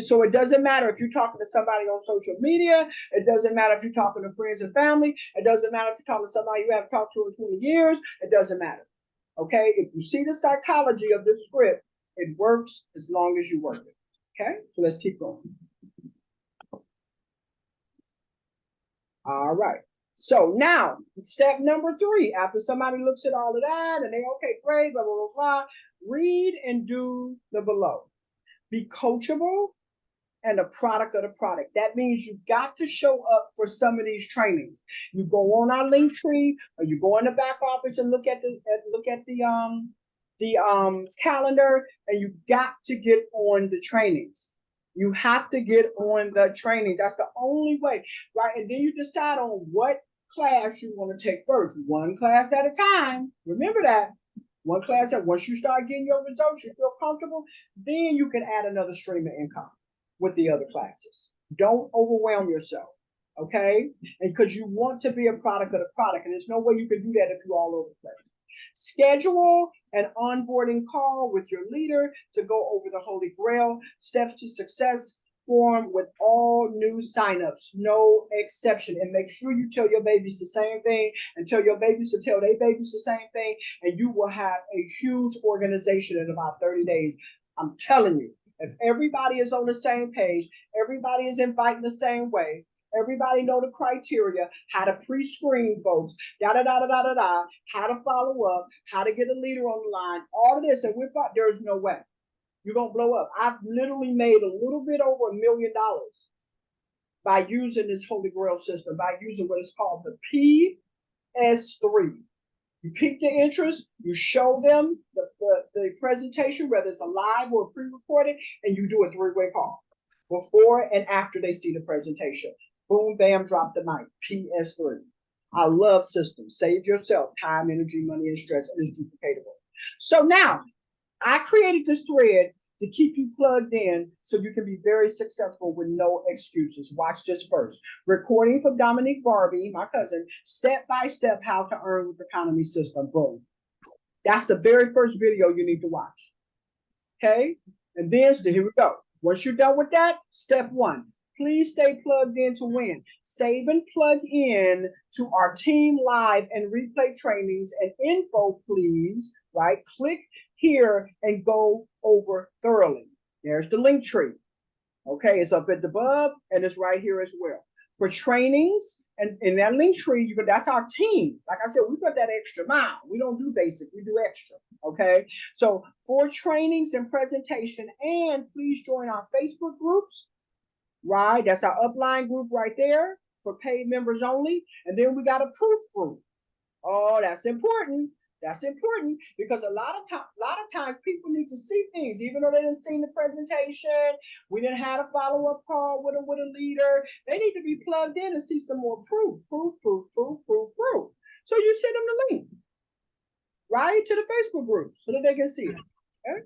So it doesn't matter if you're talking to somebody on social media. It doesn't matter if you're talking to friends and family. It doesn't matter if you're talking to somebody you haven't talked to in 20 years. It doesn't matter. Okay? If you see the psychology of this script, it works as long as you work it. Okay? So let's keep going. All right. So now, step number 3, after somebody looks at all of that and they, okay, great, blah, blah, blah, blah, read and do the below. Be coachable and a product of the product. That means you got to show up for some of these trainings. You go on our link tree, or you go in the back office and look at the calendar, and you got to get on the trainings. You have to get on the training. That's the only way, right? And then you decide on what class you want to take first. 1 class at a time. Remember that. One class that once you start getting your results, you feel comfortable, then you can add another stream of income with the other classes. Don't overwhelm yourself, okay? And because you want to be a product of the product, and there's no way you can do that if you're all over the place. Schedule an onboarding call with your leader to go over the Holy Grail steps to success form with all new signups, no exception. And make sure you tell your babies the same thing and tell your babies to tell their babies the same thing. And you will have a huge organization in about 30 days. I'm telling you, if everybody is on the same page, everybody is inviting the same way, everybody know the criteria, how to pre-screen folks, how to follow up, how to get a leader on the line, all of this, and there's no way. You're going to blow up. I've literally made a little bit over $1 million by using this Holy Grail system, by using what is called the PS3. You pique their interest, you show them the presentation, whether it's a live or pre-recorded, and you do a three-way call before and after they see the presentation. Boom, bam, drop the mic, PS3. I love systems. Save yourself time, energy, money, and stress, and it's duplicatable. So now, I created this thread to keep you plugged in so you can be very successful with no excuses. Watch this first. Recording from Dominique Barbie, my cousin, step-by-step how to earn with the Eaconomy system. Boom. That's the very first video you need to watch. Okay? And then, here we go. Once you're done with that, step 1. Please stay plugged in to win. Save and plug in to our team live and replay trainings and info, please, right? Click here and go over thoroughly. There's the link tree. Okay, it's up at the above and it's right here as well. For trainings and in that link tree, that's our team. Like I said, we put that extra mile. We don't do basic, we do extra. Okay, so for trainings and presentation, and please join our Facebook groups. Right, that's our upline group right there for paid members only. And then we got a proof group. Oh, that's important. That's important because a lot of times people need to see things, even though they didn't see the presentation. We didn't have a follow-up call with a leader. They need to be plugged in and see some more proof. So you send them the link, right, to the Facebook group so that they can see it. Okay?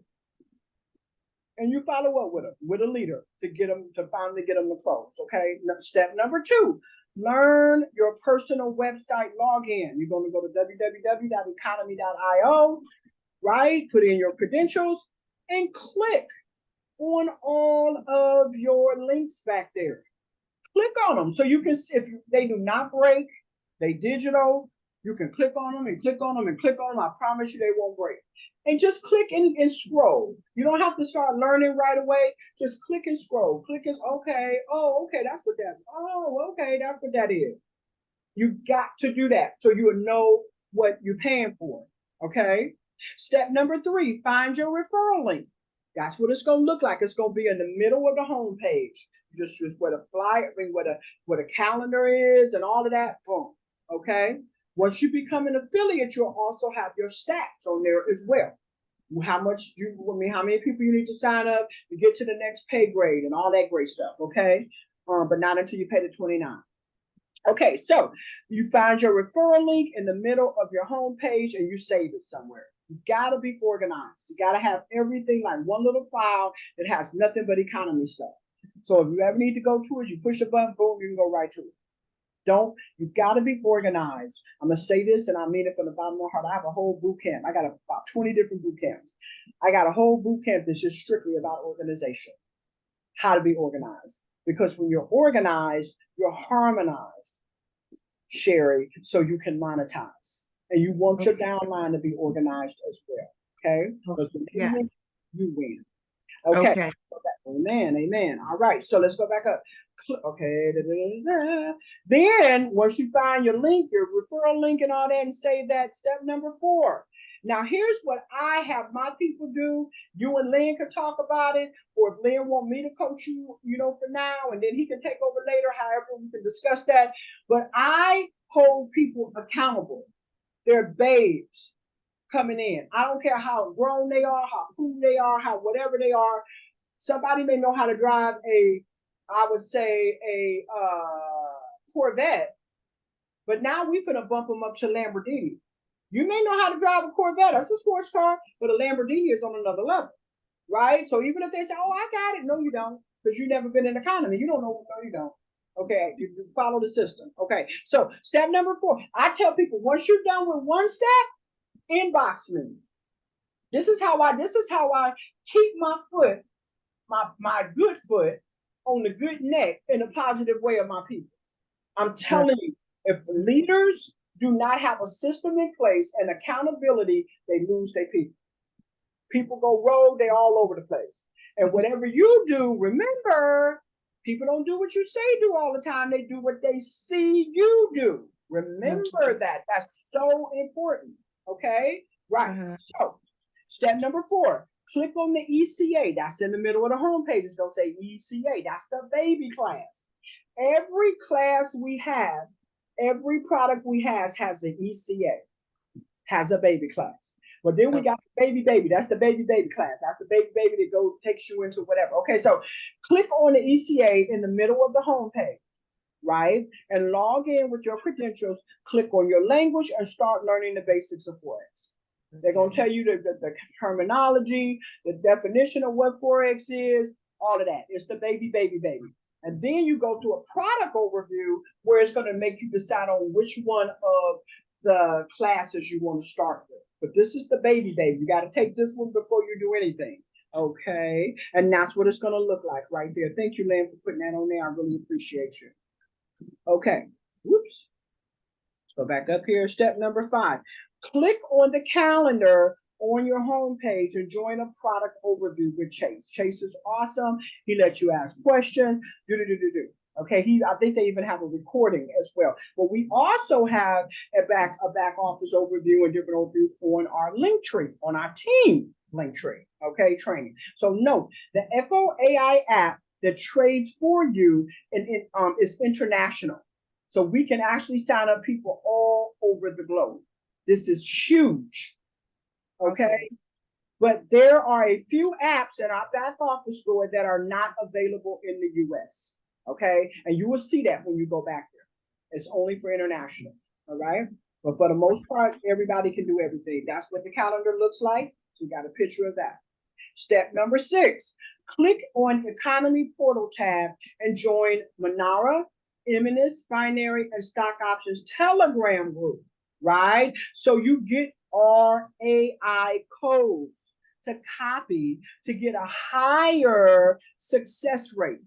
And you follow up with them, with a leader to finally get them to close. Okay. Step number 2, learn your personal website login. You're going to go to www.eaconomy.io, right? Put in your credentials and click on all of your links back there. Click on them so you can see if they do not break, they digital. You can click on them and click on them and click on them. I promise you they won't break. And just click and scroll. You don't have to start learning right away. Just click and scroll. Click is okay. Oh, okay, that's what that is. Oh, okay, that's what that is. You got to do that so you will know what you're paying for. Okay. Step number 3, find your referral link. That's what it's going to look like. It's going to be in the middle of the home page. Just where the flyer, where the calendar is and all of that. Boom. Okay. Once you become an affiliate, you'll also have your stats on there as well. How many people you need to sign up to get to the next pay grade and all that great stuff, okay? But not until you pay the $29. Okay, so you find your referral link in the middle of your home page and you save it somewhere. You gotta be organized. You gotta have everything like one little file that has nothing but Eaconomy stuff. So if you ever need to go to it, you push a button, boom, you can go right to it. You got to be organized. I'm going to say this, and I mean it from the bottom of my heart. I have a whole boot camp. I got about 20 different boot camps. I got a whole boot camp that's just strictly about organization, how to be organized. Because when you're organized, you're harmonized, Sherry, so you can monetize. And you want your downline to be organized as well, okay? Because when you win, you win. Okay. Amen. All right, so let's go back up. Okay. Then once you find your link, your referral link and all that, and save that, step number 4. Now here's what I have my people do. You and Lynn can talk about it, or if Lynn want me to coach you, for now, and then he can take over later, however we can discuss that. But I hold people accountable. They're babes coming in. I don't care how grown they are, how cool they are, how whatever they are. Somebody may know how to drive a Corvette, but now we're gonna bump them up to Lamborghini. You may know how to drive a Corvette, that's a sports car, but a Lamborghini is on another level, right? So even if they say, oh, I got it, no, you don't, because you've never been in economy. You don't know, no, you don't. Okay, you follow the system. Okay, so step number 4, I tell people, once you're done with one step, inbox me. This is how I keep my foot, my good foot on the good neck in a positive way of my people. I'm telling you, if the leaders do not have a system in place and accountability, they lose their people. People go rogue, they all over the place. And whatever you do, remember, people don't do what you say do all the time. They do what they see you do. Remember that. That's so important. Okay? Right. So, step number 4, click on the ECA. That's in the middle of the homepage. It's going to say ECA. That's the baby class. Every class we have, every product we has an ECA, has a baby class. But then we got baby. That's the baby class. That's the baby that takes you into whatever. Okay, so click on the ECA in the middle of the homepage, right? And log in with your credentials. Click on your language and start learning the basics of Forex. They're going to tell you the terminology, the definition of what Forex is, all of that. It's the baby. And then you go to a product overview where it's going to make you decide on which one of the classes you want to start with. But this is the baby. You got to take this one before you do anything. Okay. And that's what it's going to look like right there. Thank you, Lynn, for putting that on there. I really appreciate you. Okay. Whoops. Let's go back up here. Step number 5. Click on the calendar on your homepage and join a product overview with Chase. Chase is awesome. He lets you ask questions. Okay, I think they even have a recording as well. But we also have a back office overview and different overviews on our link tree, on our team link tree. Okay, training. So note the Echo AI app that trades for you is international. So we can actually sign up people all over the globe. This is huge. Okay. But there are a few apps in our back office store that are not available in the US. Okay. And you will see that when you go back there. It's only for international. All right. But for the most part, everybody can do everything. That's what the calendar looks like. So you got a picture of that. Step number 6, click on Economy Portal tab and join Manara, Eminence, Binary, and Stock Options Telegram group, right? So you get RAI codes to copy to get a higher success rate.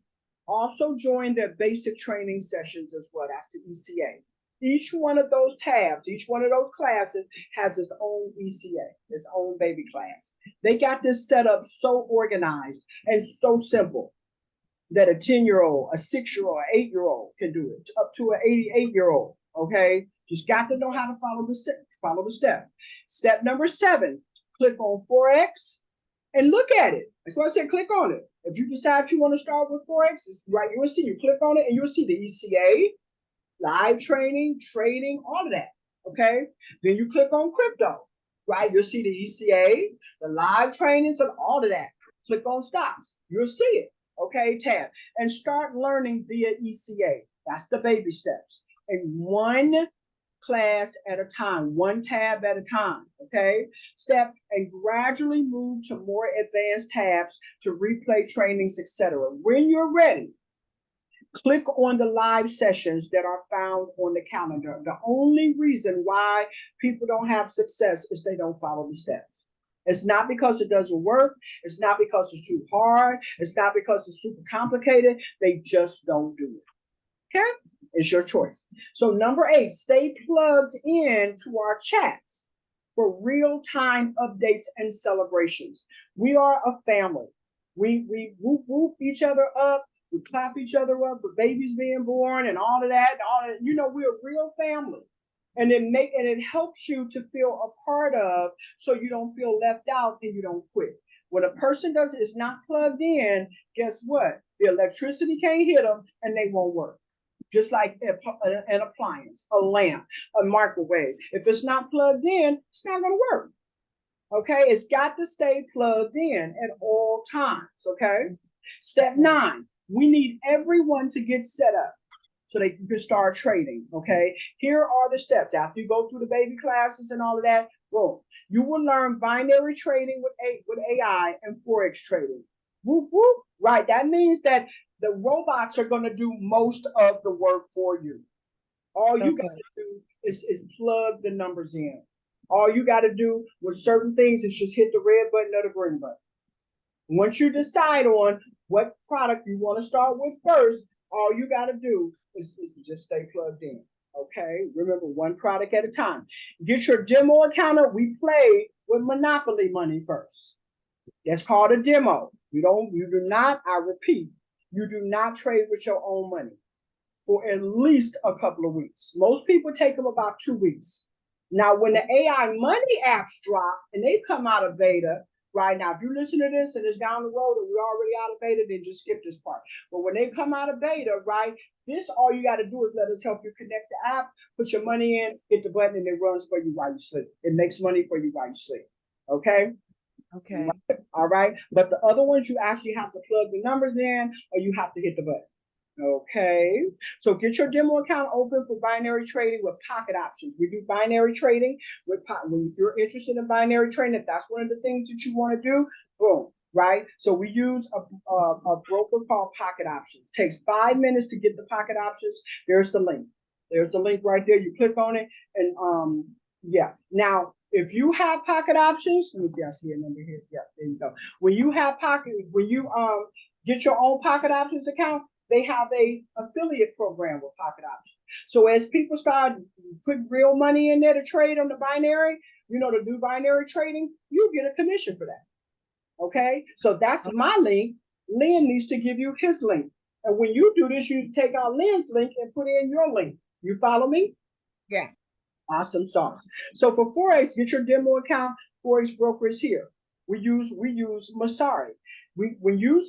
Also join their basic training sessions as well. That's the ECA. Each one of those tabs, each one of those classes has its own ECA, its own baby class. They got this set up so organized and so simple that a 10-year-old, a 6-year-old, an 8-year-old can do it, up to an 88-year-old, okay? Just got to know how to follow the step. Step number 7, click on Forex and look at it. That's why I said click on it. If you decide you want to start with Forex, it's right, you will see, you click on it and you'll see the ECA, live training, trading, all of that, okay? Then you click on crypto, right? You'll see the ECA, the live trainings, and all of that. Click on stocks, you'll see it, okay? Tab, and start learning via ECA. That's the baby steps. And one class at a time, one tab at a time, okay? Step and gradually move to more advanced tabs to replay trainings, etc. When you're ready, click on the live sessions that are found on the calendar. The only reason why people don't have success is they don't follow the steps. It's not because it doesn't work. It's not because it's too hard. It's not because it's super complicated. They just don't do it. Okay? It's your choice. So number 8, stay plugged in to our chats for real-time updates and celebrations. We are a family. We whoop each other up. We clap each other up for babies being born and all of that. You know, we're a real family. And it helps you to feel a part of, so you don't feel left out and you don't quit. When a person is not plugged in, guess what? The electricity can't hit them and they won't work. Just like an appliance, a lamp, a microwave. If it's not plugged in, it's not going to work. Okay? It's got to stay plugged in at all times. Okay? Step 9. We need everyone to get set up. so that you can start trading. Okay, here are the steps. After you go through the baby classes and all of that, boom, you will learn binary trading with AI and forex trading. Whoop whoop. Right, that means that the robots are going to do most of the work for you. All you got to do is plug the numbers in. All you got to do with certain things is just hit the red button or the green button. Once you decide on what product you want to start with first, all you got to do is just stay plugged in. Okay, remember, one product at a time. Get your demo account up. We play with Monopoly money first. That's called a demo. You do not, I repeat, you do not trade with your own money for at least a couple of weeks. Most people take them about 2 weeks. Now, when the AI money apps drop and they come out of beta, right now, if you listen to this and it's down the road and we're already out of beta, then just skip this part. But when they come out of beta, right, this, all you got to do is let us help you connect the app, put your money in, hit the button, and it runs for you while you sleep. It makes money for you while you sleep. Okay? Okay. All right. But the other ones, you actually have to plug the numbers in or you have to hit the button. Okay, so get your demo account open for binary trading with pocket options. We do binary trading with when you're interested in binary trading, if that's one of the things that you want to do, boom, right? So we use a broker called Pocket Options. It takes 5 minutes to get the pocket options. There's the link. There's the link right there. You click on it, and yeah. Now, if you have pocket options, let me see. I see a number here. Yeah, there you go. When you get your own pocket options account, they have a affiliate program with pocket options. So as people start putting real money in there to trade on the binary, to do binary trading, you get a commission for that. Okay, so that's my link. Lynn needs to give you his link. And when you do this, you take out Lynn's link and put in your link. You follow me? Yeah. Awesome sauce. So for Forex, get your demo account. Forex broker is here. We use Masari. When you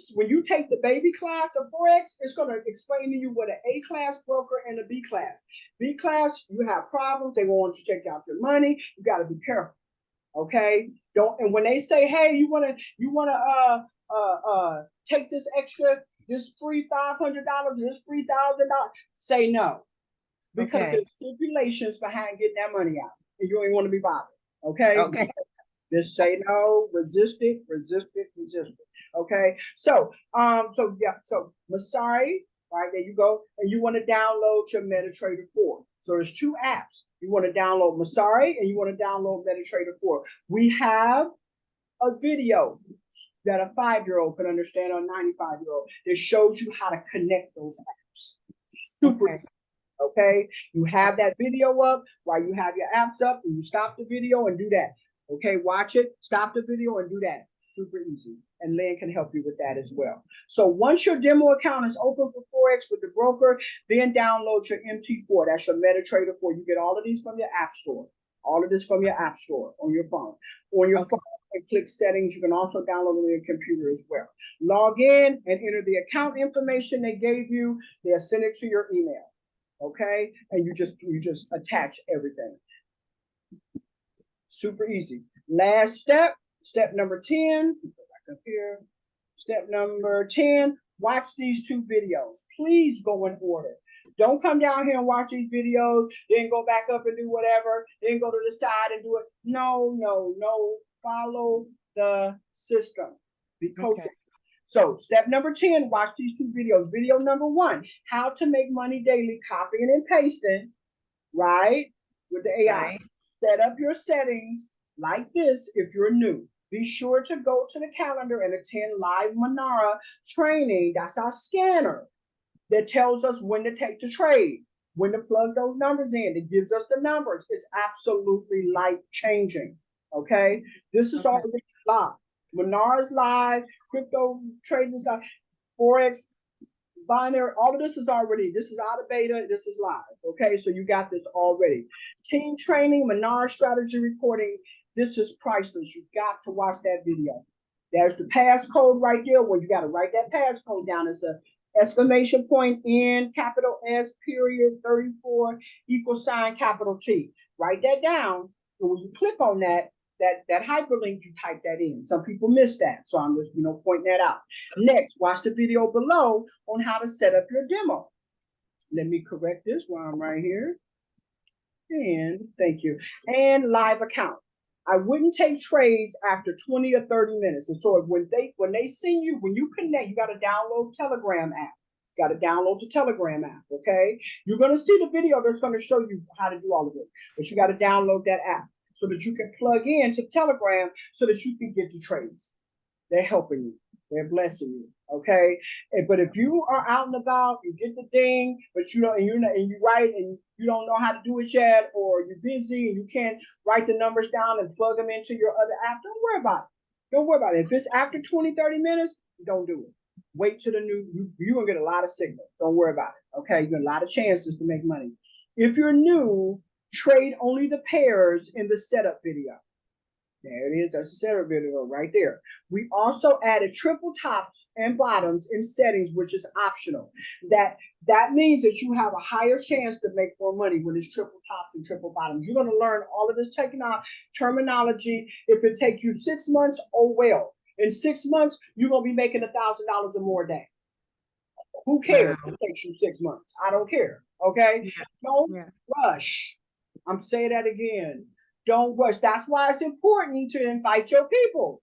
take the baby class of Forex, it's going to explain to you what an A class broker and a B class. B class, you have problems. They want you to check out your money. You got to be careful. Okay. And when they say, hey, you want to take this free $500, this free $1,000, say no. Because there's stipulations behind getting that money out, and you ain't want to be bothered. Okay. Okay. Just say no, resist it. Okay. So Masari, right, there you go. And you want to download your MetaTrader 4. So there's 2 apps. You want to download Masari and you want to download MetaTrader 4. We have a video that a 5-year-old can understand, or a 95-year-old, that shows you how to connect those apps. Super. Okay, you have that video up while you have your apps up, and you stop the video and do that. Okay, watch it, stop the video and do that. Super easy. And Lynn can help you with that as well. So once your demo account is open for Forex with the broker, then download your MT4. That's your MetaTrader 4. You get all of these from your app store. All of this from your app store on your phone. On your phone, and click settings. You can also download it on your computer as well. Log in and enter the account information they gave you. They'll send it to your email. Okay, and you just attach everything. Super easy. Last step number 10. Back up here. Step number 10. Watch these 2 videos. Please go in order. Don't come down here and watch these videos, then go back up and do whatever, then go to the side and do it. No. Follow the system. Be coaching. So step number 10, watch these 2 videos. Video number 1, how to make money daily, copying and pasting, right, with the AI. Right. Set up your settings like this if you're new. Be sure to go to the calendar and attend live Manara training. That's our scanner that tells us when to take the trade, when to plug those numbers in. It gives us the numbers. It's absolutely life-changing, okay? This is already live. Manara's live, crypto trading stuff, Forex, binary, all of this is out of beta, this is live, okay? So you got this already. Team training, Manara strategy reporting, this is priceless. You got to watch that video. There's the passcode right there. Well, you got to write that passcode down. It's a exclamation point N, capital S, period, 34, =, capital T. Write that down. And when you click on that hyperlink, you type that in. Some people miss that. So I'm just, pointing that out. Next, watch the video below on how to set up your demo. Let me correct this while I'm right here. And thank you. And live account. I wouldn't take trades after 20 or 30 minutes. And so when they see you, when you connect, you got to download Telegram app. Got to download the Telegram app, okay? You're going to see the video that's going to show you how to do all of it. But you got to download that app so that you can plug in to Telegram so that you can get the trades. They're helping you. They're blessing you, okay? But if you are out and about, you get the ding, but you don't, and you write and you don't know how to do it yet, or you're busy and you can't write the numbers down and plug them into your other app, don't worry about it. Don't worry about it. If it's after 20, 30 minutes, don't do it. Wait till you're going to get a lot of signal. Don't worry about it, okay? You get a lot of chances to make money. If you're new, trade only the pairs in the setup video. There it is. That's the setup video right there. We also added triple tops and bottoms in settings, which is optional. That means that you have a higher chance to make more money when it's triple tops and triple bottoms. You're going to learn all of this terminology. If it takes you 6 months, oh well. In 6 months, you're going to be making $1,000 or more a day. Who cares if it takes you 6 months? I don't care. Okay? Yeah. Don't rush. I'm saying that again. Don't rush. That's why it's important to invite your people.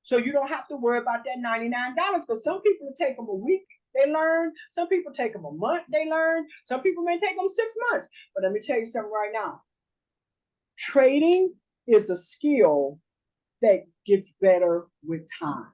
So you don't have to worry about that $99. Because some people take them a week, they learn. Some people take them a month, they learn. Some people may take them 6 months. But let me tell you something right now. Trading is a skill that gets better with time.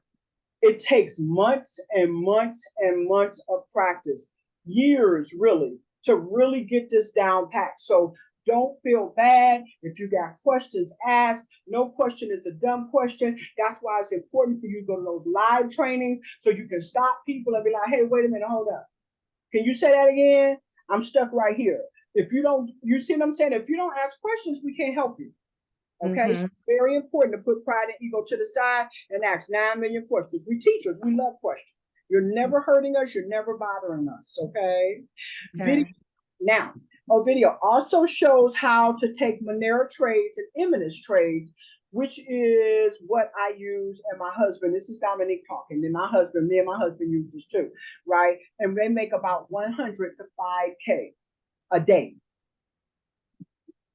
It takes months and months and months of practice, years really, to really get this down packed. So don't feel bad if you got questions asked. No question is a dumb question. That's why it's important for you to go to those live trainings so you can stop people and be like, hey, wait a minute, hold up. Can you say that again? I'm stuck right here. If you don't, you see what I'm saying? If you don't ask questions, we can't help you. Okay, so it's very important to put pride and ego to the side and ask 9 million questions. We teachers, we love questions. You're never hurting us. You're never bothering us. Okay. Video, now, a video also shows how to take Monero trades and Eminence trades, which is what I use and my husband. This is Dominique talking. Then me and my husband use this too, right? And they make about 100 to 5K a day.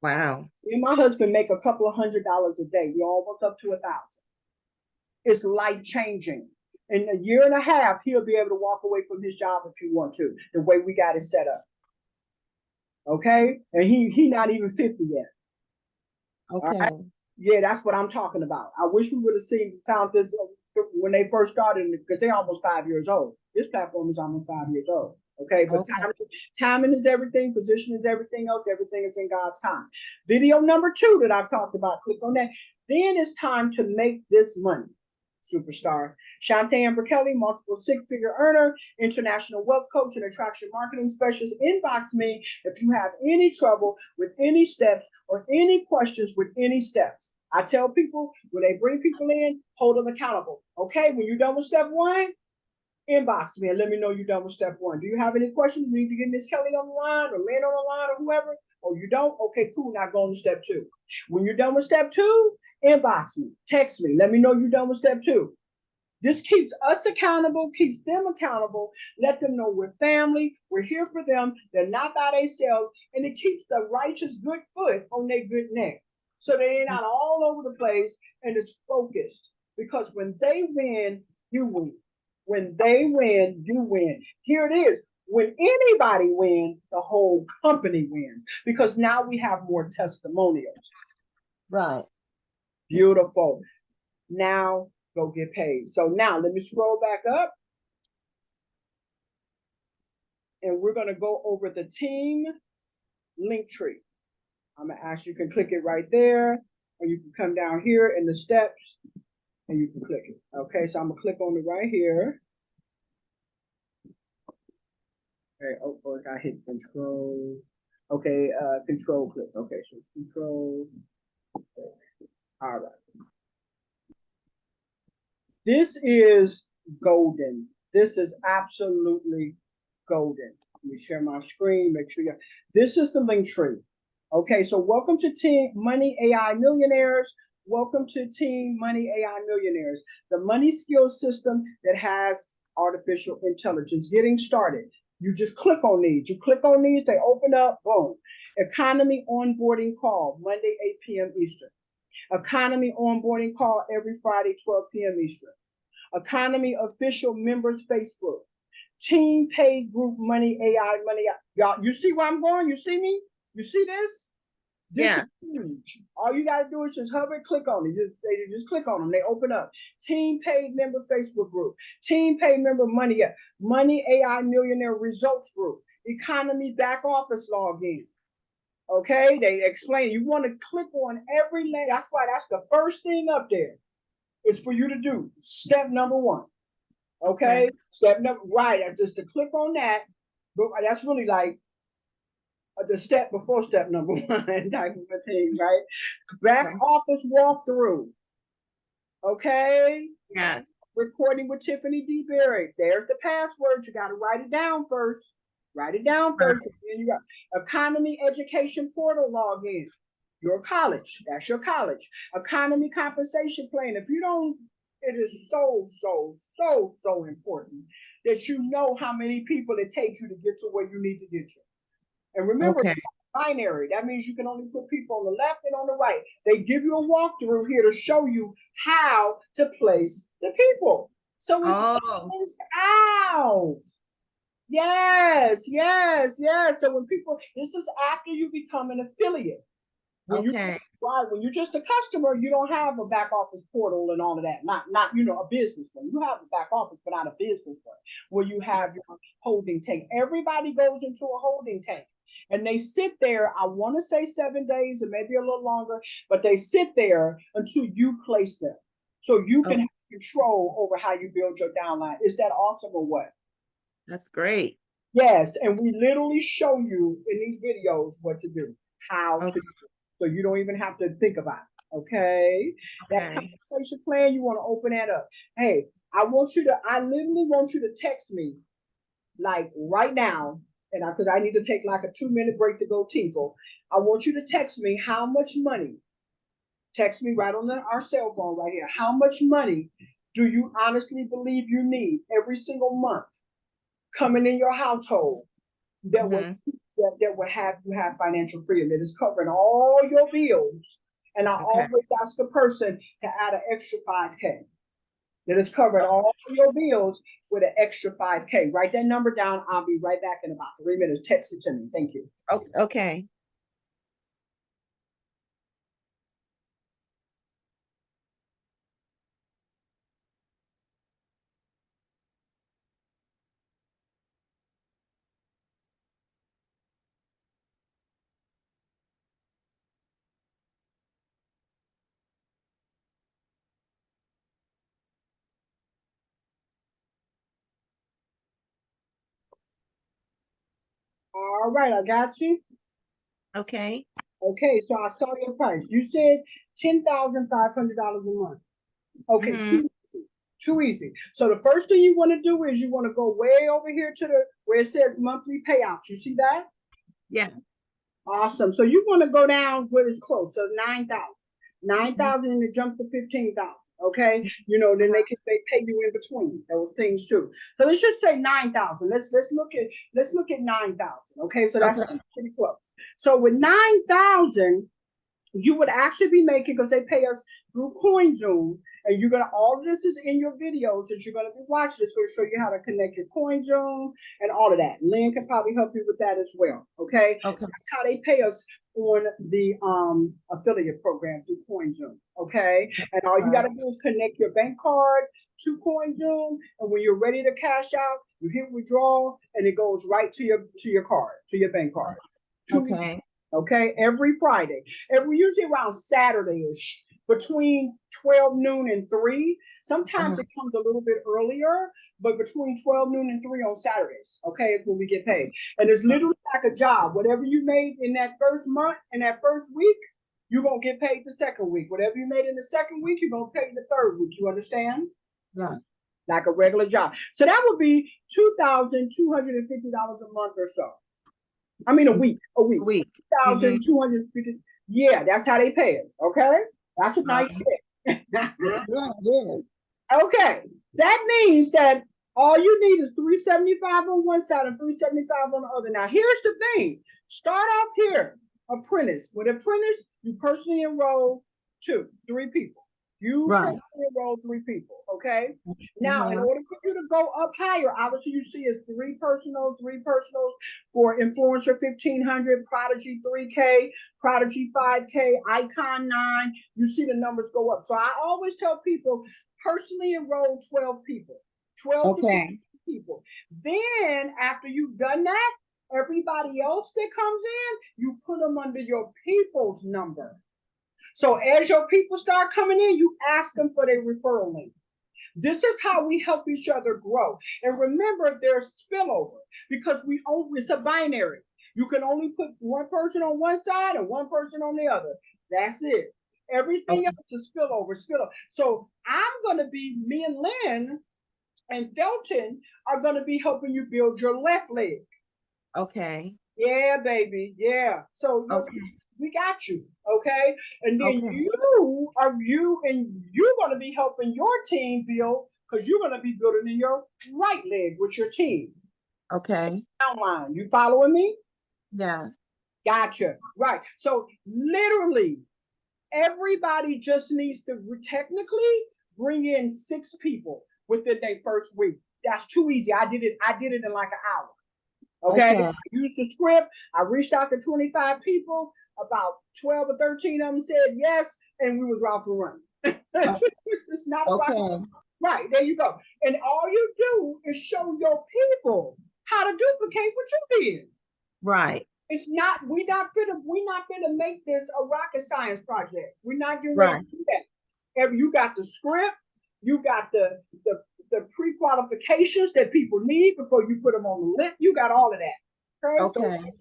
Wow. Me and my husband make a couple of $100 a day. We're almost up to 1,000. It's life changing. In a year and a half, he'll be able to walk away from his job if he wants to, the way we got it set up. Okay? And he not even 50 yet. Okay. Right? Yeah, that's what I'm talking about. I wish we would have found this when they first started, because they're almost 5 years old. This platform is almost 5 years old. Okay, but timing is everything, position is everything else, everything is in God's time. Video number 2 that I talked about, click on that. Then it's time to make this money. Superstar. Shantae Amber Kelly, multiple 6-figure earner, international wealth coach and attraction marketing specialist. Inbox me if you have any trouble with any steps or any questions with any steps. I tell people when they bring people in, hold them accountable. Okay, when you're done with step 1, inbox me and let me know you're done with step 1. Do you have any questions? You need to get Miss Kelly on the line or Lynn on the line or whoever? Oh, you don't? Okay, cool. Now go on to step 2. When you're done with step 2, inbox me, text me, let me know you're done with step 2. This keeps us accountable, keeps them accountable. Let them know we're family. We're here for them. They're not by themselves. And it keeps the righteous good foot on their good neck. So they're not all over the place and it's focused. Because when they win, you win. When they win, you win. Here it is. When anybody wins, the whole company wins. Because now we have more testimonials. Right. Beautiful. Now go get paid. So now let me scroll back up. And we're going to go over the team link tree. I'm going to ask you can click it right there. Or you can come down here in the steps and you can click it. Okay, so I'm going to click on it right here. Okay, oh, I hit control. Okay, control click. Okay, so it's control. Okay. All right. This is golden. This is absolutely golden. Let me share my screen. Make sure this is the link tree. Okay, so welcome to Team Money AI Millionaires. Welcome to Team Money AI Millionaires, the money skill system that has artificial intelligence. Getting started. You just click on these. You click on these, they open up, boom. Economy onboarding call, Monday, 8 p.m. Eastern. Economy onboarding call every Friday, 12 p.m. Eastern. Economy official members Facebook. Team paid group money, AI money. Y'all, you see where I'm going? You see me? You see this? This is huge. All you gotta do is just hover and click on it. They just click on them. They open up. Team paid member Facebook group. Team paid member money. Money AI millionaire results group. Economy back office login. Okay, they explain. You want to click on every link. That's why that's the first thing up there. Is for you to do. Step number 1. Okay, step number right. Just to click on that. But that's really like the step before step number 1 type of a thing, right? Back office walkthrough. Okay. Yeah. Recording with Tiffany D. Berry. There's the password. You got to write it down first. Write it down first. And then you got Economy Education Portal login. Your college. That's your college. Economy compensation plan. If you don't, it is so important that you know how many people it takes you to get to where you need to get to. And remember, binary. That means you can only put people on the left and on the right. They give you a walkthrough here to show you how to place the people. So it's out. Yes. So when people, this is after you become an affiliate. When when you're just a customer, you don't have a back office portal and all of that. Not a business one. You have a back office, but not a business one where you have your holding tank. Everybody goes into a holding tank. And they sit there, I want to say 7 days or maybe a little longer, but they sit there until you place them. So you can have control over how you build your downline. Is that awesome or what? That's great. Yes. And we literally show you in these videos what to do, how to do it. So you don't even have to think about it. Okay. That compensation plan, you want to open that up. Hey, I literally want you to text me like right now. And because I need to take like a 2-minute break to go tinkle, I want you to text me how much money. Text me right on our cell phone right here. How much money do you honestly believe you need every single month coming in your household that will have you have financial freedom? That is covering all your bills. And I always ask a person to add an extra 5K. That is covering all your bills with an extra 5K. Write that number down. I'll be right back in about 3 minutes. Text it to me. Thank you. Okay. All right, I got you. Okay. Okay, so I saw your price. You said $10,500 a month. Okay, too easy. So the first thing you want to do is you want to go way over here to where it says monthly payouts. You see that? Yeah. Awesome. So you want to go down where it's close. So 9,000. 9,000 and it jump to 15,000. Okay, then they pay you in between those things too. So let's just say 9,000. Let's look at 9,000. Okay, so that's pretty close. So with 9,000, you would actually be making, because they pay us through CoinZoom, and you're gonna, all of this is in your videos that you're gonna be watching. It's gonna show you how to connect your CoinZoom and all of that. Lynn can probably help you with that as well. Okay. That's how they pay us on the affiliate program through CoinZoom. Okay. And all you gotta do is connect your bank card to CoinZoom, and when you're ready to cash out, you hit withdrawal, and it goes right to your card, to your bank card. Okay, every Friday, usually around Saturday-ish, between 12 noon and 3. Sometimes it comes a little bit earlier, but between 12 noon and 3 on Saturdays, okay, is when we get paid. And it's literally like a job. Whatever you made in that first month, in that first week, you're going to get paid the second week. Whatever you made in the second week, you're going to pay the third week. You understand? Yeah. Like a regular job. So that would be $2,250 a month or so. I mean, a week. 2,250. Yeah, that's how they pay us. Okay, that's a nice thing. Okay, that means that All you need is $375 on one side and $375 on the other. Now, here's the thing. Start off here. Apprentice. With apprentice, you personally enroll three people. You Right. personally enroll three people, okay? Now, in order for you to go up higher, obviously you see it's three personals for Influencer 1500, Prodigy 3K, Prodigy 5K, Icon 9. You see the numbers go up. So I always tell people, personally enroll 12 people. 12 people. Then after you've done that, everybody else that comes in, you put them under your people's number. So as your people start coming in, you ask them for their referral link. This is how we help each other grow. And remember, there's spillover because it's a binary. You can only put one person on one side and one person on the other. That's it. Everything else is spillover. So me and Lynn and Felton are going to be helping you build your left leg. Okay. Yeah, baby. Yeah. So we got you. Okay. And then you're going to be helping your team build because you're going to be building in your right leg with your team. Okay. Outline. You following me? Yeah. Gotcha. Right. So literally, everybody just needs to technically bring in 6 people within their first week. That's too easy. I did it in like an hour. Okay. I used the script. I reached out to 25 people. About 12 or 13 of them said yes, and we was off and running. It's not about right. There you go. And all you do is show your people how to duplicate what you did. Right. It's not. We're not gonna make this a rocket science project. We're not getting ready to do that. You got the script. You got the pre-qualifications that people need before you put them on the list. You got all of that. Okay.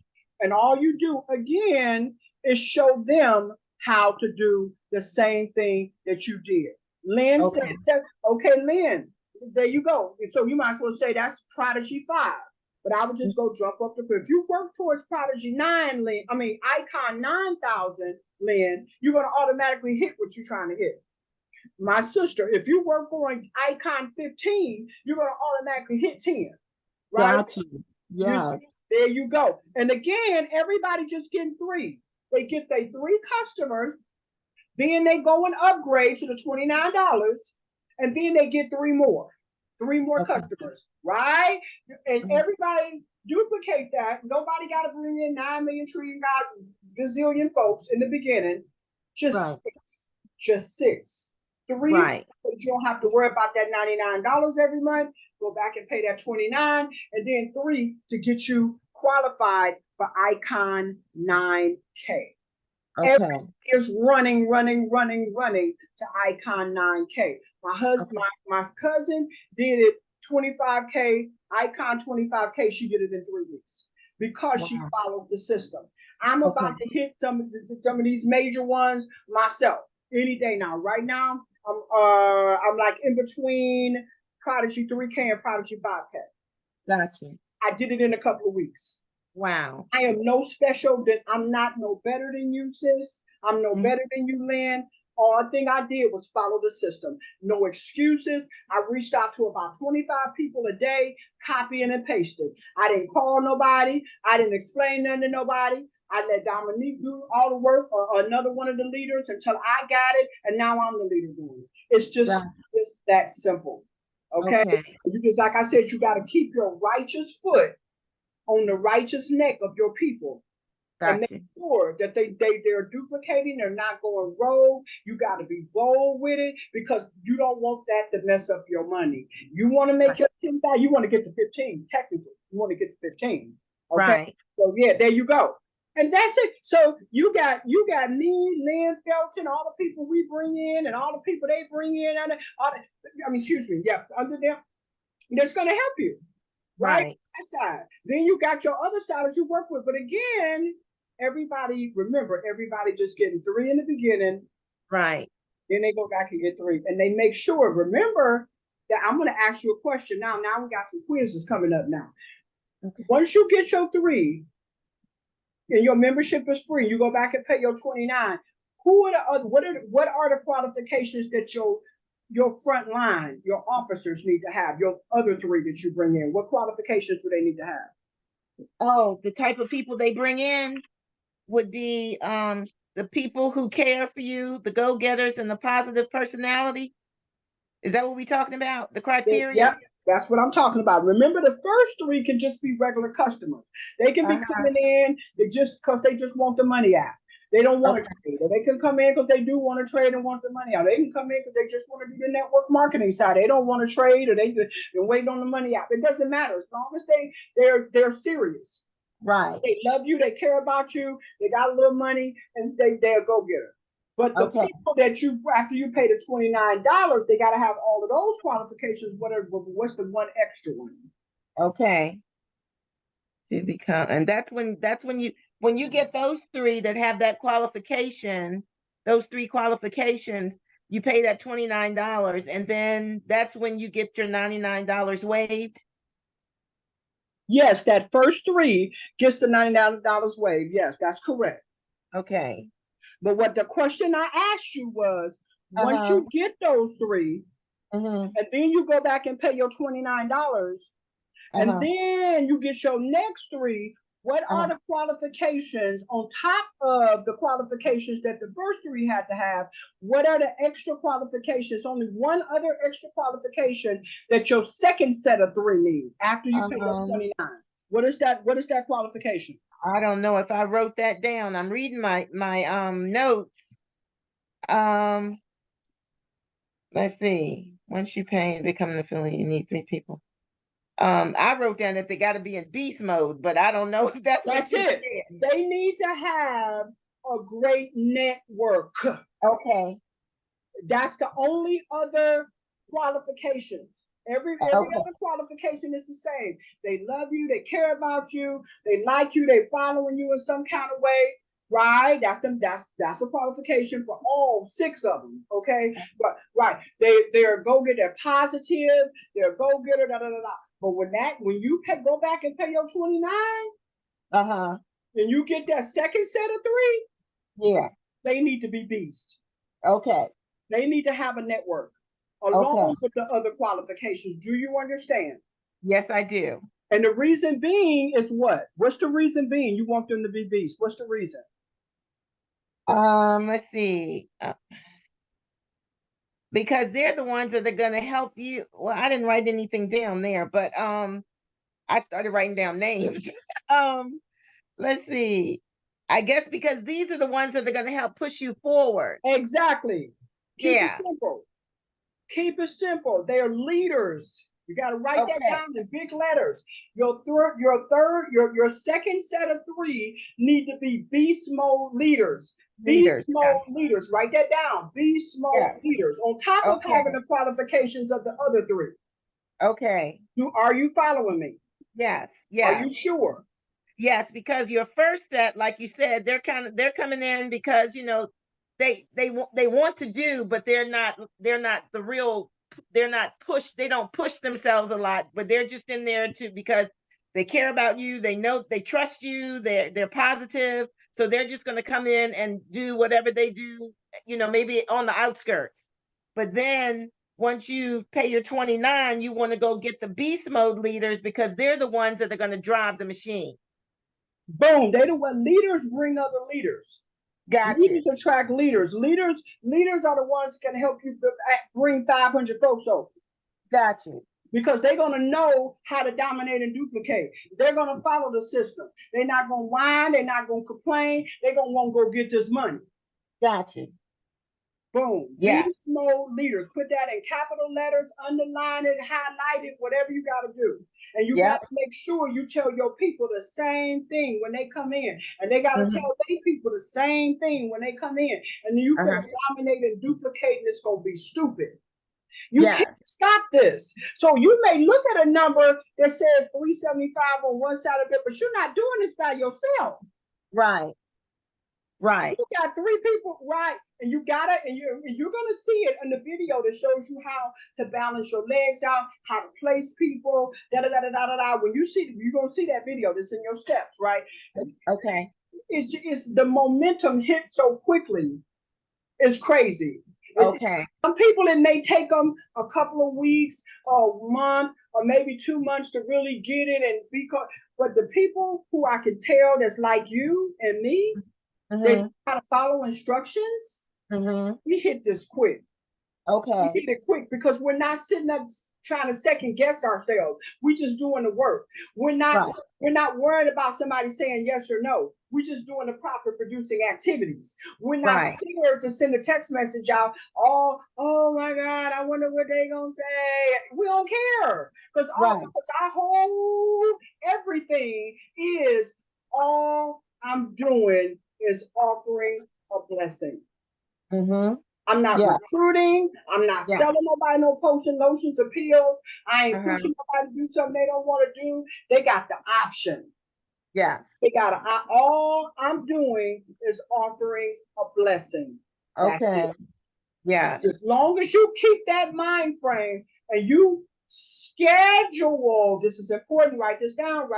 And all you do again is show them how to do the same thing that you did. Lynn said, okay, Lynn, there you go. And so you might as well say that's Prodigy 5. But I would just go jump up if you work towards Prodigy 9, Lynn, Icon 9000, Lynn, you're going to automatically hit what you're trying to hit. My sister, if you work on Icon 15, you're going to automatically hit 10. Right? Yeah. There you go. And again, everybody just getting 3. They get their 3 customers, then they go and upgrade to the $29, and then they get 3 more. 3 more customers, right? And everybody duplicate that. Nobody got to bring in 9 million trillion gazillion folks in the beginning. Just 6. Just 6. 3, so you don't have to worry about that $99 every month. Go back and pay that $29, and then 3 to get you qualified for Icon 9K. Everything is running to Icon 9K. My husband, my cousin did it 25K, Icon 25K. She did it in 3 weeks because she followed the system. I'm about to hit some of these major ones myself any day now. Right now, I'm like in between Prodigy 3K and Prodigy 5K. Gotcha. I did it in a couple of weeks. Wow. I am no special. I'm not no better than you, sis. I'm no better than you, Lynn. All thing I did was follow the system. No excuses. I reached out to about 25 people a day, copying and pasting. I didn't call nobody. I didn't explain nothing to nobody. I let Dominique do all the work or another one of the leaders until I got it, and now I'm the leader doing it. It's just that simple. Okay? Because like I said, you got to keep your righteous foot on the righteous neck of your people. And make sure that they're duplicating, they're not going rogue. You got to be bold with it because you don't want that to mess up your money. You want to make your 10,000, you want to get to 15, technically. You want to get to 15. Okay. Right. So yeah, there you go. And that's it. So you got me, Lynn, Felton, all the people we bring in and all the people they bring in, under them. That's going to help you. Right? That side. Then you got your other side that you work with. But again, everybody just getting 3 in the beginning. Right. Then they go back and get 3. And they make sure, remember that I'm going to ask you a question now. Now we got some quizzes coming up now. Once you get your 3 and your membership is free, you go back and pay your $29. What are the qualifications that your your front line, your officers need to have, your other three that you bring in? What qualifications do they need to have? Oh, the type of people they bring in would be the people who care for you, the go-getters, and the positive personality. Is that what we're talking about? The criteria? Yep, that's what I'm talking about. Remember, the first three can just be regular customers. They can be coming in because they just want the money out. They don't want to trade. Or they can come in because they do want to trade and want the money out. They can come in because they just want to do the network marketing side. They don't want to trade, or they're waiting on the money out. It doesn't matter as long as they're serious. Right. They love you. They care about you. They got a little money, and they'll go get it. But the people that after you pay the $29, they got to have all of those qualifications. What's the one extra one? Okay. To become, and that's when you get those three that have that qualification, those three qualifications, you pay that $29, and then that's when you get your $99 waived. Yes, that first three gets the $99 waived. Yes, that's correct. Okay. But what the question I asked you was, once you get those three, and then you go back and pay your $29, and then you get your next three, what are the qualifications on top of the qualifications that the first three had to have? What are the extra qualifications? Only one other extra qualification that your second set of three need after you pay your 29. What is that? What is that qualification? I don't know if I wrote that down. I'm reading my notes. Let's see. Once you pay and become an affiliate, you need three people. I wrote down that they got to be in beast mode, but I don't know if that's it. Said. They need to have a great network. Okay. That's the only other qualifications. Every other qualification is the same. They love you, they care about you, they like you, they following you in some kind of way. Right, that's a qualification for all six of them. Okay, but right, they're go get, they're positive, they're go getter, da da da da. But when you go back and pay your 29, and you get that second set of three, they need to be beast. Okay, they need to have a network along with the other qualifications. Do you understand? Yes, I do. And the reason being is what? What's the reason being you want them to be beast? What's the reason? Let's see. Because they're the ones that are going to help you. Well, I didn't write anything down there, but I started writing down names. Let's see. I guess because these are the ones that are going to help push you forward. Exactly. Keep it simple. Keep it simple. They're leaders. You got to write that down in big letters. Your second set of three need to be beast mode leaders. Beast mode leaders. Write that down. Beast mode leaders. On top of having the qualifications of the other three. Okay. Are you following me? Yes. Yes. Are you sure? Yes, because your first set, like you said, they're coming in because they want to do, but they're not the real. They're not pushed. They don't push themselves a lot, but they're just in there because they care about you. They know, they trust you. They're positive, so they're just going to come in and do whatever they do. Maybe on the outskirts, but then once you pay your 29, you want to go get the beast mode leaders because they're the ones that are going to drive the machine. Boom. They the one leaders bring other leaders. Gotcha. Leaders attract leaders. Leaders are the ones that can help you bring 500 folks over. Gotcha. Because they're going to know how to dominate and duplicate. They're going to follow the system. They're not going to whine. They're not going to complain. They're going to want to go get this money. Gotcha. Boom. Yeah. Beast mode leaders. Put that in capital letters, underline it, highlight it, whatever you got to do. And you got to make sure you tell your people the same thing when they come in. And they got to tell their people the same thing when they come in. And you can dominate and duplicate, and it's going to be stupid. You can't stop this. So you may look at a number that says 375 on one side of it, but you're not doing this by yourself. Right. Right. You got three people, right? And you got it, and you're gonna see it in the video that shows you how to balance your legs out, how to place people, da da da da da da. When you're gonna see that video. That's in your steps, right? Okay. It's the momentum hit so quickly. It's crazy. Okay. Some people, it may take them a couple of weeks, or a month, or maybe 2 months to really get it and but the people who I can tell that's like you and me, they Mm-hmm. know how to follow instructions. Mm-hmm. We hit this quick. Okay. We hit it quick because we're not sitting up trying to second guess ourselves. We just doing the work. We're not worried about somebody saying yes or no. We're just doing the profit producing activities. We're not scared to send a text message out. Oh my God, I wonder what they gonna say. We don't care because our whole everything is all I'm doing is offering a blessing. Mm-hmm. I'm not recruiting. I'm not selling nobody no potion, lotions, or pills. I ain't pushing nobody to do something they don't want to do. They got the option. Yes. They got all I'm doing is offering a blessing. That's Okay. it. Yeah. As long as you keep that mind frame and you schedule, this is important, write this down.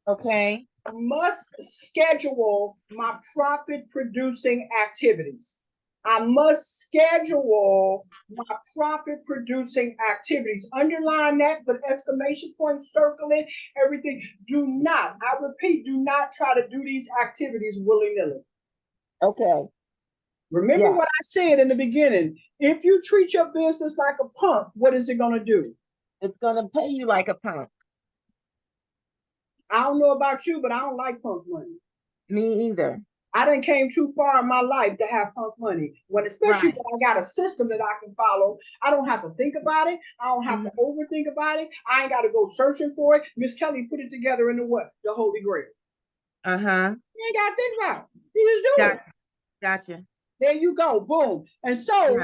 Okay. I must schedule my profit producing activities. I must schedule my profit producing activities. Underline that, put exclamation point, circle it, everything. I repeat, do not try to do these activities willy-nilly. Okay. Remember what I said in the beginning. If you treat your business like a pump, what is it going to do? It's going to pay you like a pump. I don't know about you, but I don't like punk money. Me either. I done came too far in my life to have punk money. Especially when I got a system that I can follow. I don't have to think about it. I don't have to overthink about it. I ain't got to go searching for it. Miss Kelly put it together in the what? The Holy Grail. You ain't got to think about it. You just do it. Gotcha. There you go. Boom. And so,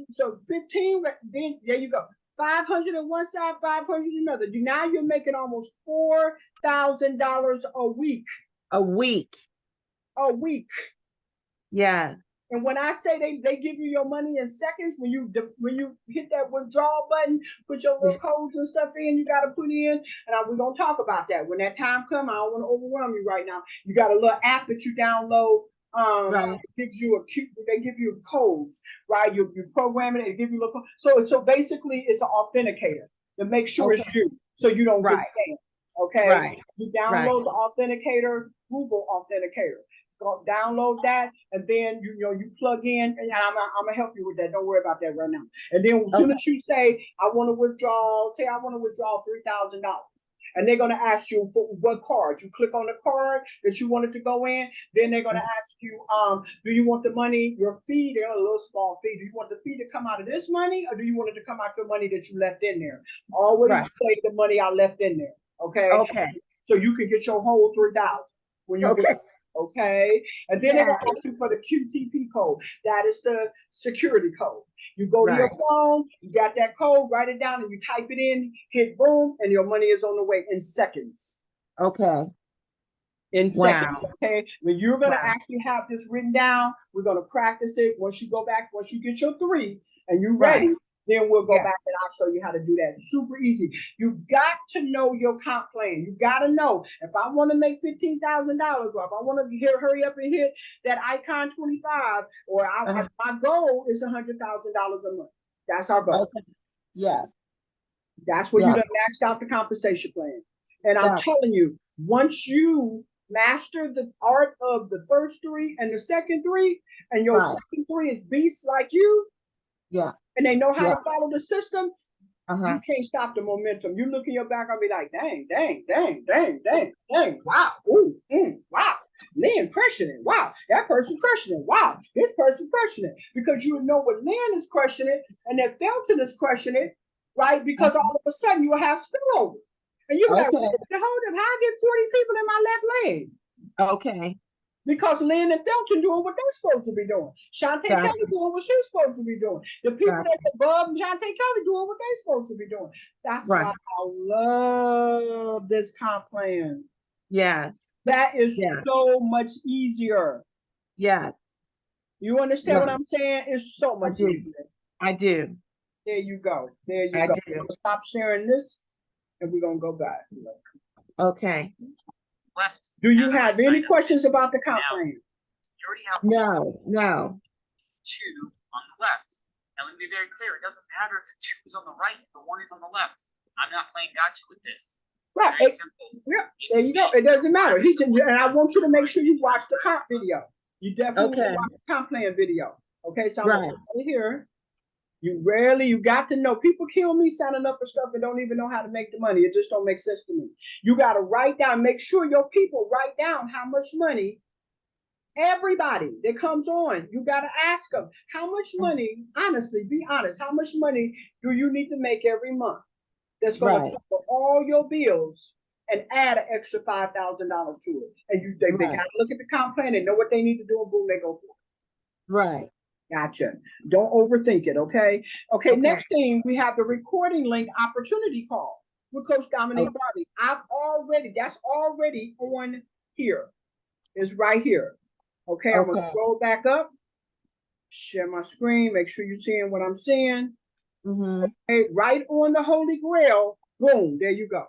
so 15, then there you go. 500 on one side, 500 on another. Now you're making almost $4,000 a week. A week. Yeah. And when I say they give you your money in seconds, when you hit that withdrawal button, put your little codes and stuff in, you got to put in, and we're going to talk about that. When that time comes, I don't want to overwhelm you right now. You got a little app that you download. Gives you they give you codes, right? You program it, they give you a little. So basically it's an authenticator to make sure it's you, so you don't get scammed. Okay. Right. You download the authenticator, Google Authenticator. Go download that, and then you plug in, and I'm gonna help you with that. Don't worry about that right now. And then as soon as you say I want to withdraw, $3,000, and they're gonna ask you for what card. You click on the card that you wanted to go in. Then they're gonna ask you, do you want the money, your fee? They're a little small fee. Do you want the fee to come out of this money, or do you want it to come out your money that you left in there? Always say the money I left in there. Okay. So you can get your whole 3,000 when you get. Okay, and then they're gonna ask you for the QTP code. That is the security code. You go to your phone, you got that code, write it down, and you type it in, hit boom, and your money is on the way in seconds. Okay. In seconds. Okay. When you're gonna actually have this written down, we're gonna practice it. Once you get your 3 and you're ready, then we'll go back and I'll show you how to do that. Super easy. You've got to know your comp plan. You got to know if I want to make $15,000, or if I want to hurry up and hit that Icon 25, or my goal is $100,000 a month. That's our goal. Okay. Yeah. That's where you done maxed out the compensation plan. And I'm telling you, once you master the art of the first 3 and the second 3, and your second 3 is beasts like you, and they know how to follow the system, you can't stop the momentum. You look in your back and be like, dang, wow, wow. Lynn crushing it. Wow, that person crushing it. Wow, this person crushing it. Because you know what Lynn is crushing it, and that Felton is crushing it, right? Because all of a sudden you will have spillover. And you're like, hold up, how I get 40 people in my left leg? Okay. Because Lynn and Felton doing what they're supposed to be doing. Shantae Kelly doing what she's supposed to be doing. The people that's above Shantae Kelly doing what they're supposed to be doing. That's why I love this comp plan. Yes. That is so much easier. Yes. You understand what I'm saying? It's so much easier. I do. There you go. There you go. I'm gonna stop sharing this, and we're going to go back. Okay. Left. Do you have any questions about the comp plan? You already have No. 2 on the left. And let me be very clear, it doesn't matter if the 2 is on the right, the 1 is on the left. I'm not playing gotcha with this. Right. Very simple. Yeah, there you go. It doesn't matter. He said, and I want you to make sure you watch the comp video. You definitely Okay. watch the comp plan video. Okay, so I'm Right. here. You got to know. People kill me signing up for stuff and don't even know how to make the money. It just don't make sense to me. You got to write down, make sure your people write down how much money. Everybody that comes on, you got to ask them, how much money, honestly, be honest, how much money do you need to make every month that's going Right. to cover all your bills and add an extra $5,000 to it? And they Right. got to look at the comp plan and know what they need to do, and boom, they go for it. Right. Gotcha. Don't overthink it, okay? Okay, Okay. next thing, we have the recording link opportunity call with Coach Dominique Barbie. That's already on here. It's right here. Okay, I'm going to Okay. scroll back up, share my screen, make sure you're seeing what I'm seeing. Mm-hmm. Okay, right on the Holy Grail, boom, there you go.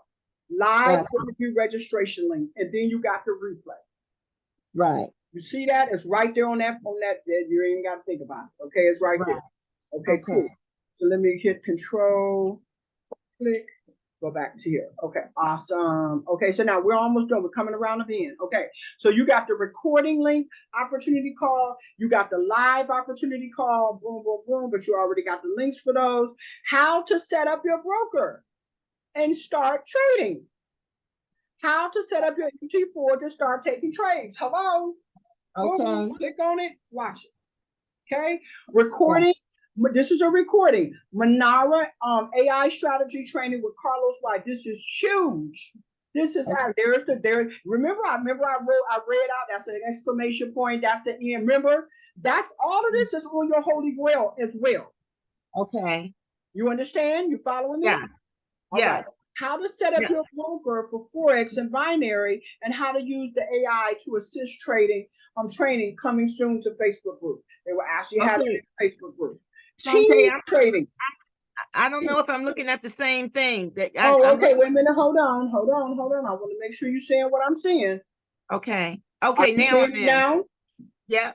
Live Right. interview registration link, and then you got the replay. Right. You see that? It's right there on that. You ain't even got to think about it. Okay, it's right there. Okay, cool. So let me hit control, click, go back to here. Okay, awesome. Okay, so now we're almost done. We're coming around the end. Okay, so you got the recording link opportunity call. You got the live opportunity call. Boom, boom, boom. But you already got the links for those. How to set up your broker and start trading. How to set up your MT4 to start taking trades. Hello. Okay. Boom, click on it. Watch it. Okay, recording. This is a recording. Manara AI strategy training with Carlos White. This is huge. This is out there. Remember I read out. That's an exclamation point. That's an end. Remember, that's all of this is on your Holy Grail as well. Okay. You understand? You following me? Yeah. All Yeah. right. How to set up Yeah. your broker for Forex and binary, and how to use the AI to assist trading. Training coming soon to Facebook group. They will actually have it in the Facebook group. Team trading. I don't know if I'm looking at the same thing. Wait a minute. Hold on. I want to make sure you're saying what I'm saying. Okay. Are you Now seeing I'm it in. now? Yeah.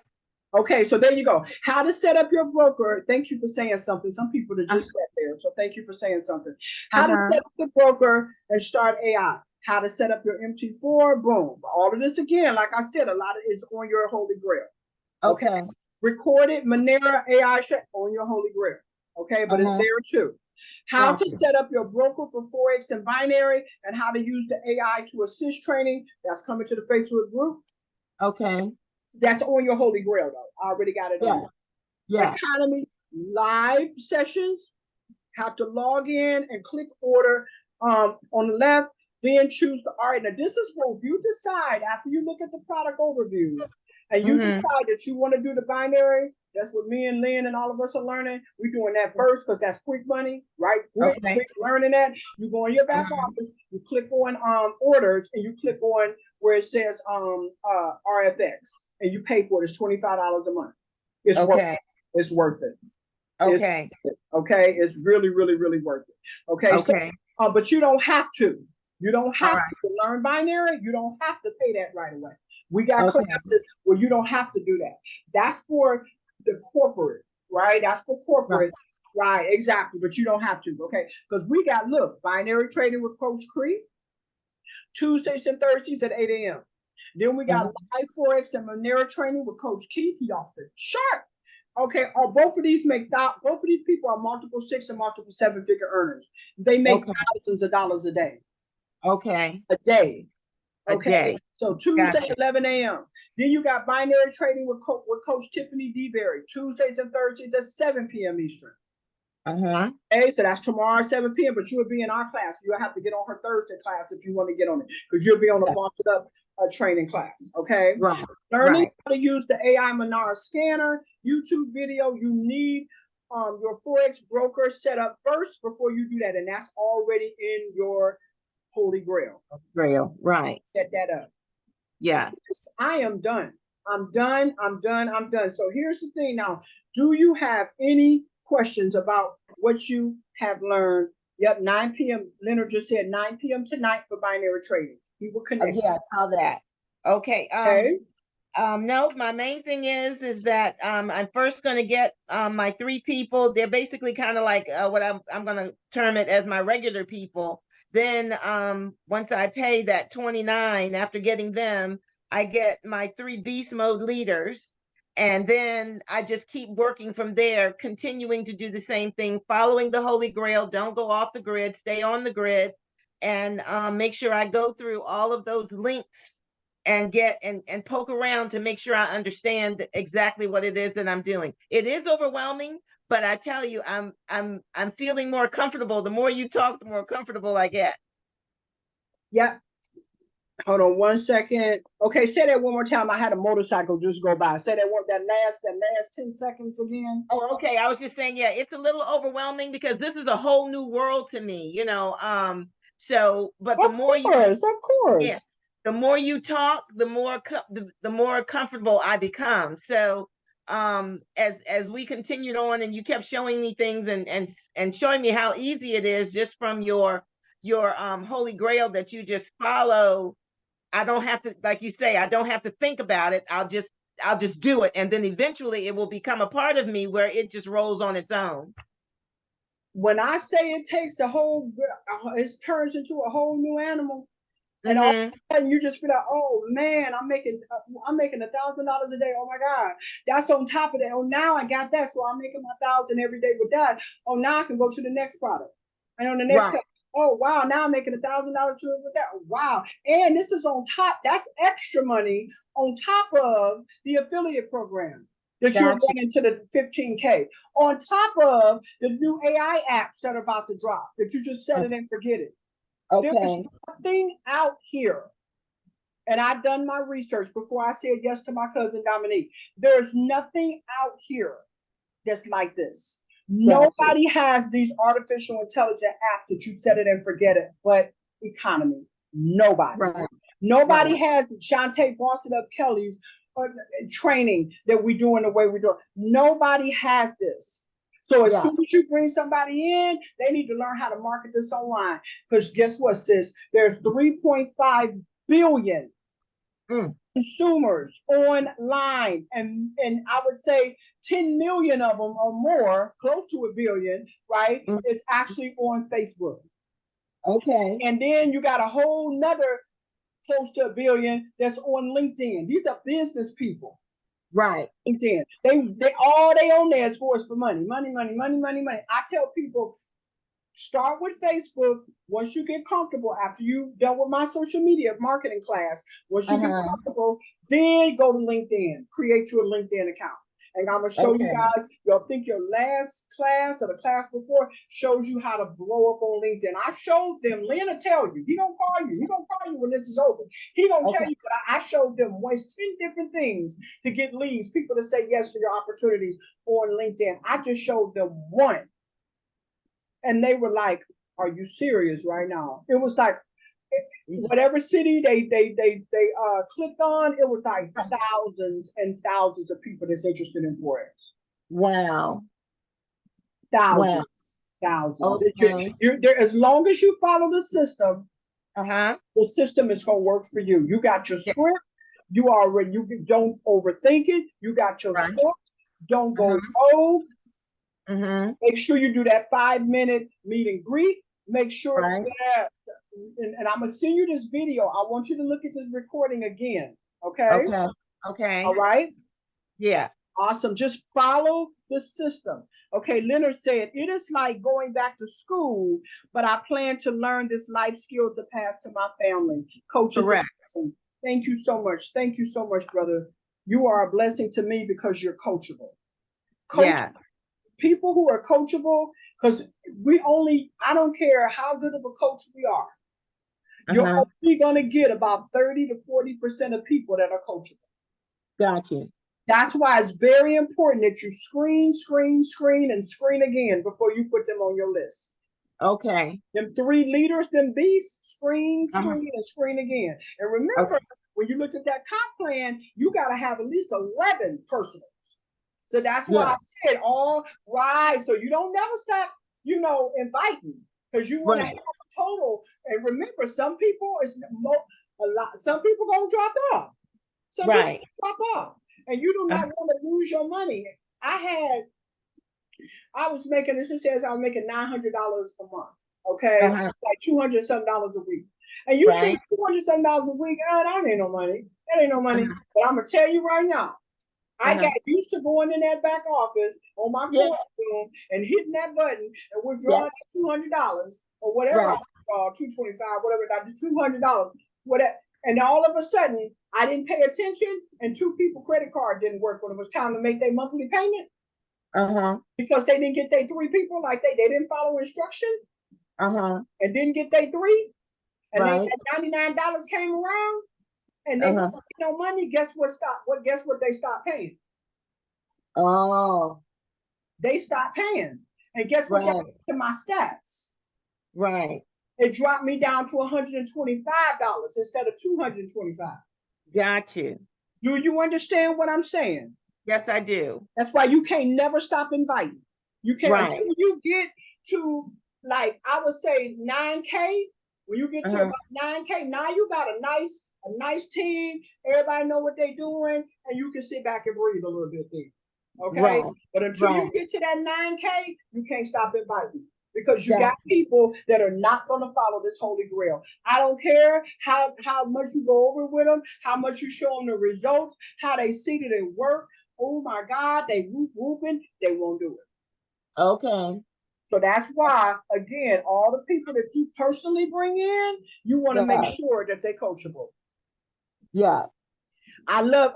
Okay, so there you go. How to set up your broker. Thank you for saying something. Some people that just sat there, so thank you for saying something. How to set up the broker and start AI. How to set up your MT4. Boom. All of this again, like I said, a lot of it is on your Holy Grail. Okay. Recorded Monera AI on your Holy Grail. Okay, but it's there too. How to set up your broker for Forex and binary, and how to use the AI to assist training. That's coming to the Facebook group. Okay. That's on your Holy Grail, though. I already got it on. Yeah. Economy live sessions. Have to log in and click order on the left, then choose the, all right, now this is what you decide after you look at the product overviews and you decide that you want to do the binary. That's what me and Lynn and all of us are learning. We're doing that first because that's quick money, right? Quick learning that. You go in your back office, you click on orders, and you click on where it says RFX, and you pay for it. It's $25 a month. It's worth it. It's worth it. Okay. It's really, really, really worth it. Okay. So, but you don't have to. You don't have to learn binary. You don't have to pay that right away. We got classes where you don't have to do that. That's for the corporate, right? That's for corporate, right? Exactly. But you don't have to. Okay. Because we got, look, binary trading with Coach Cree, Tuesdays and Thursdays at 8 a.m. Then we got live Forex and Monera training with Coach Keith. He off the chart. Okay, both of these people are multiple 6 and multiple 7-figure earners. They make thousands of dollars a day. A day. Okay. So Tuesday, 11 a.m. Then you got binary trading with Coach Tiffany DeBerry, Tuesdays and Thursdays at 7 p.m. Eastern. Okay, so that's tomorrow at 7 p.m. But you'll be in our class. You'll have to get on her Thursday class if you want to get on it, because you'll be on a boxed up training class. Okay. Learning how to use the AI Monera scanner, YouTube video. You need your Forex broker set up first before you do that, and that's already in your Holy Grail. Set that up. Yeah. I am done. I'm done. So here's the thing now. Do you have any questions about what you have learned? Yep, 9 p.m. Leonard just said 9 p.m. tonight for binary trading. He will connect. Yeah, I saw that. Okay. No, my main thing is that I'm first going to get my 3 people. They're basically kind of like what I'm going to term it as my regular people. Then once I pay that 29 after getting them, I get my 3 beast mode leaders. And then I just keep working from there, continuing to do the same thing, following the Holy Grail. Don't go off the grid, stay on the grid, and make sure I go through all of those links and get and poke around to make sure I understand exactly what it is that I'm doing. It is overwhelming, but I tell you, I'm feeling more comfortable. The more you talk, the more comfortable I get. Yeah. Hold on 1 second. Okay, say that one more time. I had a motorcycle just go by. Say that last 10 seconds again. Oh, okay. I was just saying, yeah, it's a little overwhelming because this is a whole new world to me, you know. So, but the Of more you, course, of course. yeah, the more you talk, the more comfortable I become. So, as we continued on and you kept showing me things and showing me how easy it is just from your Holy Grail that you just follow. I don't have to, like you say, I don't have to think about it. I'll just do it, and then eventually it will become a part of me where it just rolls on its own. When I say it takes it turns into a whole new animal. And all of Mm-hmm. a sudden you just be like, oh man, I'm making $1,000 a day. Oh my God. That's on top of that. Oh, now I got that. So I'm making my 1,000 every day with that. Oh, now I can go to the next product. And on the next Right. oh wow, now I'm making $1,000 with that. Wow. And this is on top, that's extra money on top of the affiliate program that you're Gotcha. running to the 15K. On top of the new AI apps that are about to drop, that you just set it and forget it. There is Okay. nothing out here, and I've done my research before I said yes to my cousin Dominique. There's nothing out here that's like this. Gotcha. Nobody has these artificial intelligence apps that you set it and forget it, but Economy. Nobody. Right. Nobody Right. has Shantae Boston up Kelly's training that we do in the way we do it. Nobody has this. So as Yeah. soon as you bring somebody in, they need to learn how to market this online. Because guess what, sis? There's 3.5 billion consumers online, and I would say 10 million of them or more, close to a billion, right? Mm. Is actually on Facebook. Okay. And then you got a whole nother close to a billion that's on LinkedIn. These are business people. Right. LinkedIn. They all they on there is for us for money. Money, money, money, money, money. I tell people, start with Facebook. Once you get comfortable, after you done with my social media marketing class, once you get comfortable, then go to LinkedIn. Create your LinkedIn account. And I'm gonna show you Okay. guys. You'll think your last class or the class before shows you how to blow up on LinkedIn. I showed them. Lynn will tell you. He gonna call you. He gonna call you when this is over. He gonna tell you. But I showed them ways 10 different things to get leads, people to say yes to your opportunities on LinkedIn. I just showed them one. And they were like, "Are you serious right now?" It was like whatever city they clicked on, it was like thousands and thousands of people that's interested in Forex. Wow. Thousands, Wow. thousands. Okay. There, as long as you follow the system is going to work for you. You got your Yeah. script. You don't overthink it. You got your Right. steps. Don't go rogue. Mm-hmm. Make sure you do that 5-minute meet and greet. Make sure Right. that, and I'm gonna send you this video. I want you to look at this recording again. Okay. Okay. Okay. All right. Yeah. Awesome. Just follow the system. Okay. Leonard said, it is like going back to school, but I plan to learn this life skill to pass to my family. Coaches. Correct. Thank you so much. Thank you so much, brother. You are a blessing to me because you're coachable. Yeah. People who are coachable, because I don't care how good of a coach we are, you're only going to get about 30 to 40% of people that are coachable. Gotcha. That's why it's very important that you screen, and screen again before you put them on your list. Okay. Them 3 leaders, them beasts, screen, and screen again. And remember, when you looked at that comp plan, you got to have at least 11 personals. So that's why I said all right. So you don't never stop, inviting, because you want to have a total. And remember, some people some people gonna drop off. Some Right. people drop off, and you do not want to lose your money. I was making, this says I was making $900 a month. Okay, like $200 something a week. And you think $200 something a week? That ain't no money. That ain't no money. But I'm gonna tell you right now, I got used to going in that back office on my Zoom and hitting that button and withdrawing $200 or whatever I call $225, whatever that $200, whatever. And all of a sudden, I didn't pay attention, and 2 people credit card didn't work when it was time to make their monthly payment. Because they didn't get their 3 people, like they didn't follow instruction. And didn't get their 3. And then that $99 came around, and they didn't get no money. Guess what they stopped paying? Oh. They stopped paying. And guess what happened to my stats? Right. It dropped me down to $125 instead of $225. Got you. Do you understand what I'm saying? Yes, I do. That's why you can't never stop inviting. You can't until you get to, like, I would say 9K. When you get to about 9K, now you got a nice team. Everybody know what they're doing, and you can sit back and breathe a little bit there. Okay? But until you get to that 9K, you can't stop inviting. Because you got people that are not going to follow this holy grail. I don't care how much you go over with them, how much you show them the results, how they see that it work. Oh my God, they whooping, they won't do it. Okay. So that's why, again, all the people that you personally bring in, you want to make sure that they're coachable. Yeah. I love,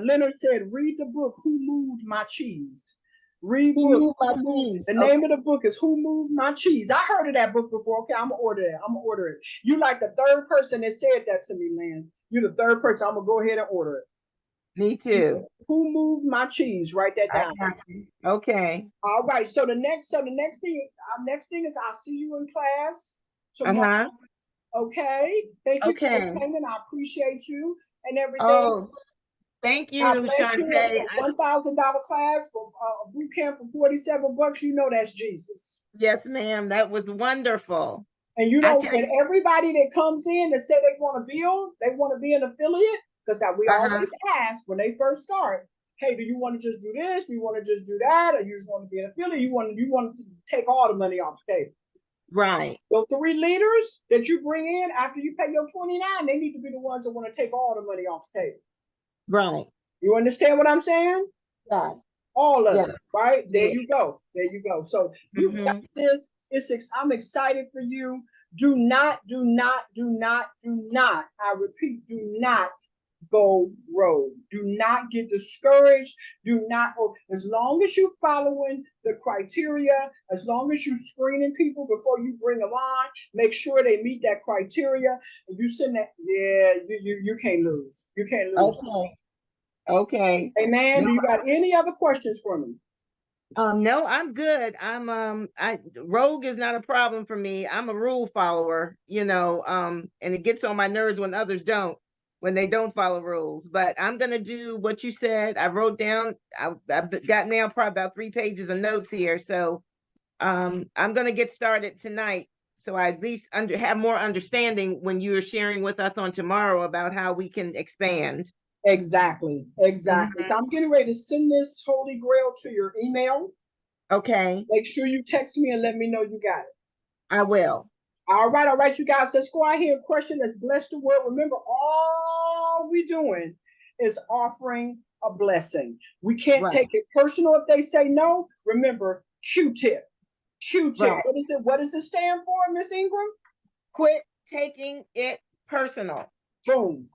Leonard said, read the book, Who Moved My Cheese? Read book. The name of the book is Who Moved My Cheese. I heard of that book before. Okay, I'm gonna order it. You like the 3rd person that said that to me, man. You're the 3rd person. I'm gonna go ahead and order it. Me too. Said, Who Moved My Cheese? Write that down. Okay. All right. So the next thing, our next thing is I'll see you in class tomorrow. Okay. Thank you for coming. I appreciate you and everything. Oh, thank you, Shantae. $1,000 class for a boot camp for $47. You know that's Jesus. Yes, ma'am. That was wonderful. And you know, and everybody that comes in that say they want to build, they want to be an affiliate, because that we always ask when they first start, hey, do you want to just do this? Do you want to just do that? Or you just want to be an affiliate? You want to take all the money off the table. Right. The 3 leaders that you bring in after you pay your $29, they need to be the ones that want to take all the money off the table. Right. You understand what I'm saying? Yeah. All of it, right? There you go. There you go. So you got this. I'm excited for you. Do not, I repeat, do not go rogue. Do not get discouraged. Do not, as long as you're following the criteria, as long as you're screening people before you bring them on, make sure they meet that criteria. And you send that, you can't lose. You can't lose. Okay. Hey man, do you got any other questions for me? No, I'm good. Rogue is not a problem for me. I'm a rule follower, and it gets on my nerves when others don't, when they don't follow rules. But I'm gonna do what you said. I wrote down. I've got now probably about 3 pages of notes here. So, I'm gonna get started tonight, so I at least have more understanding when you're sharing with us on tomorrow about how we can expand. Exactly. So I'm getting ready to send this Holy Grail to your email. Okay. Make sure you text me and let me know you got it. I will. All right, you guys. Let's go out here and question. Let's bless the world. Remember, all we're doing is offering a blessing. We can't take it personal if they say no. Remember, Q-tip. Q-tip. What does it stand for, Miss Ingram? Quit taking it personal. Boom.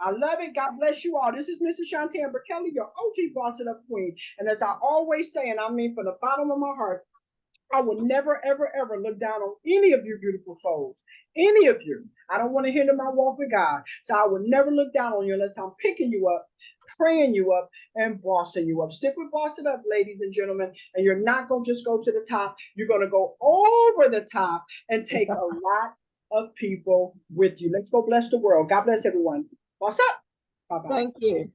I love it. God bless you all. This is Mrs. Shantae Amber Kelly, your OG Boss It Up Queen. And as I always say, and I mean from the bottom of my heart, I will never, ever, ever look down on any of you beautiful souls. Any of you. I don't want to hinder my walk with God. So I will never look down on you unless I'm picking you up, praying you up, and bossing you up. Stick with Boss It Up, ladies and gentlemen. And you're not going to just go to the top. You're going to go over the top and take a lot of people with you. Let's go bless the world. God bless everyone. Boss up. Bye-bye. Thank you.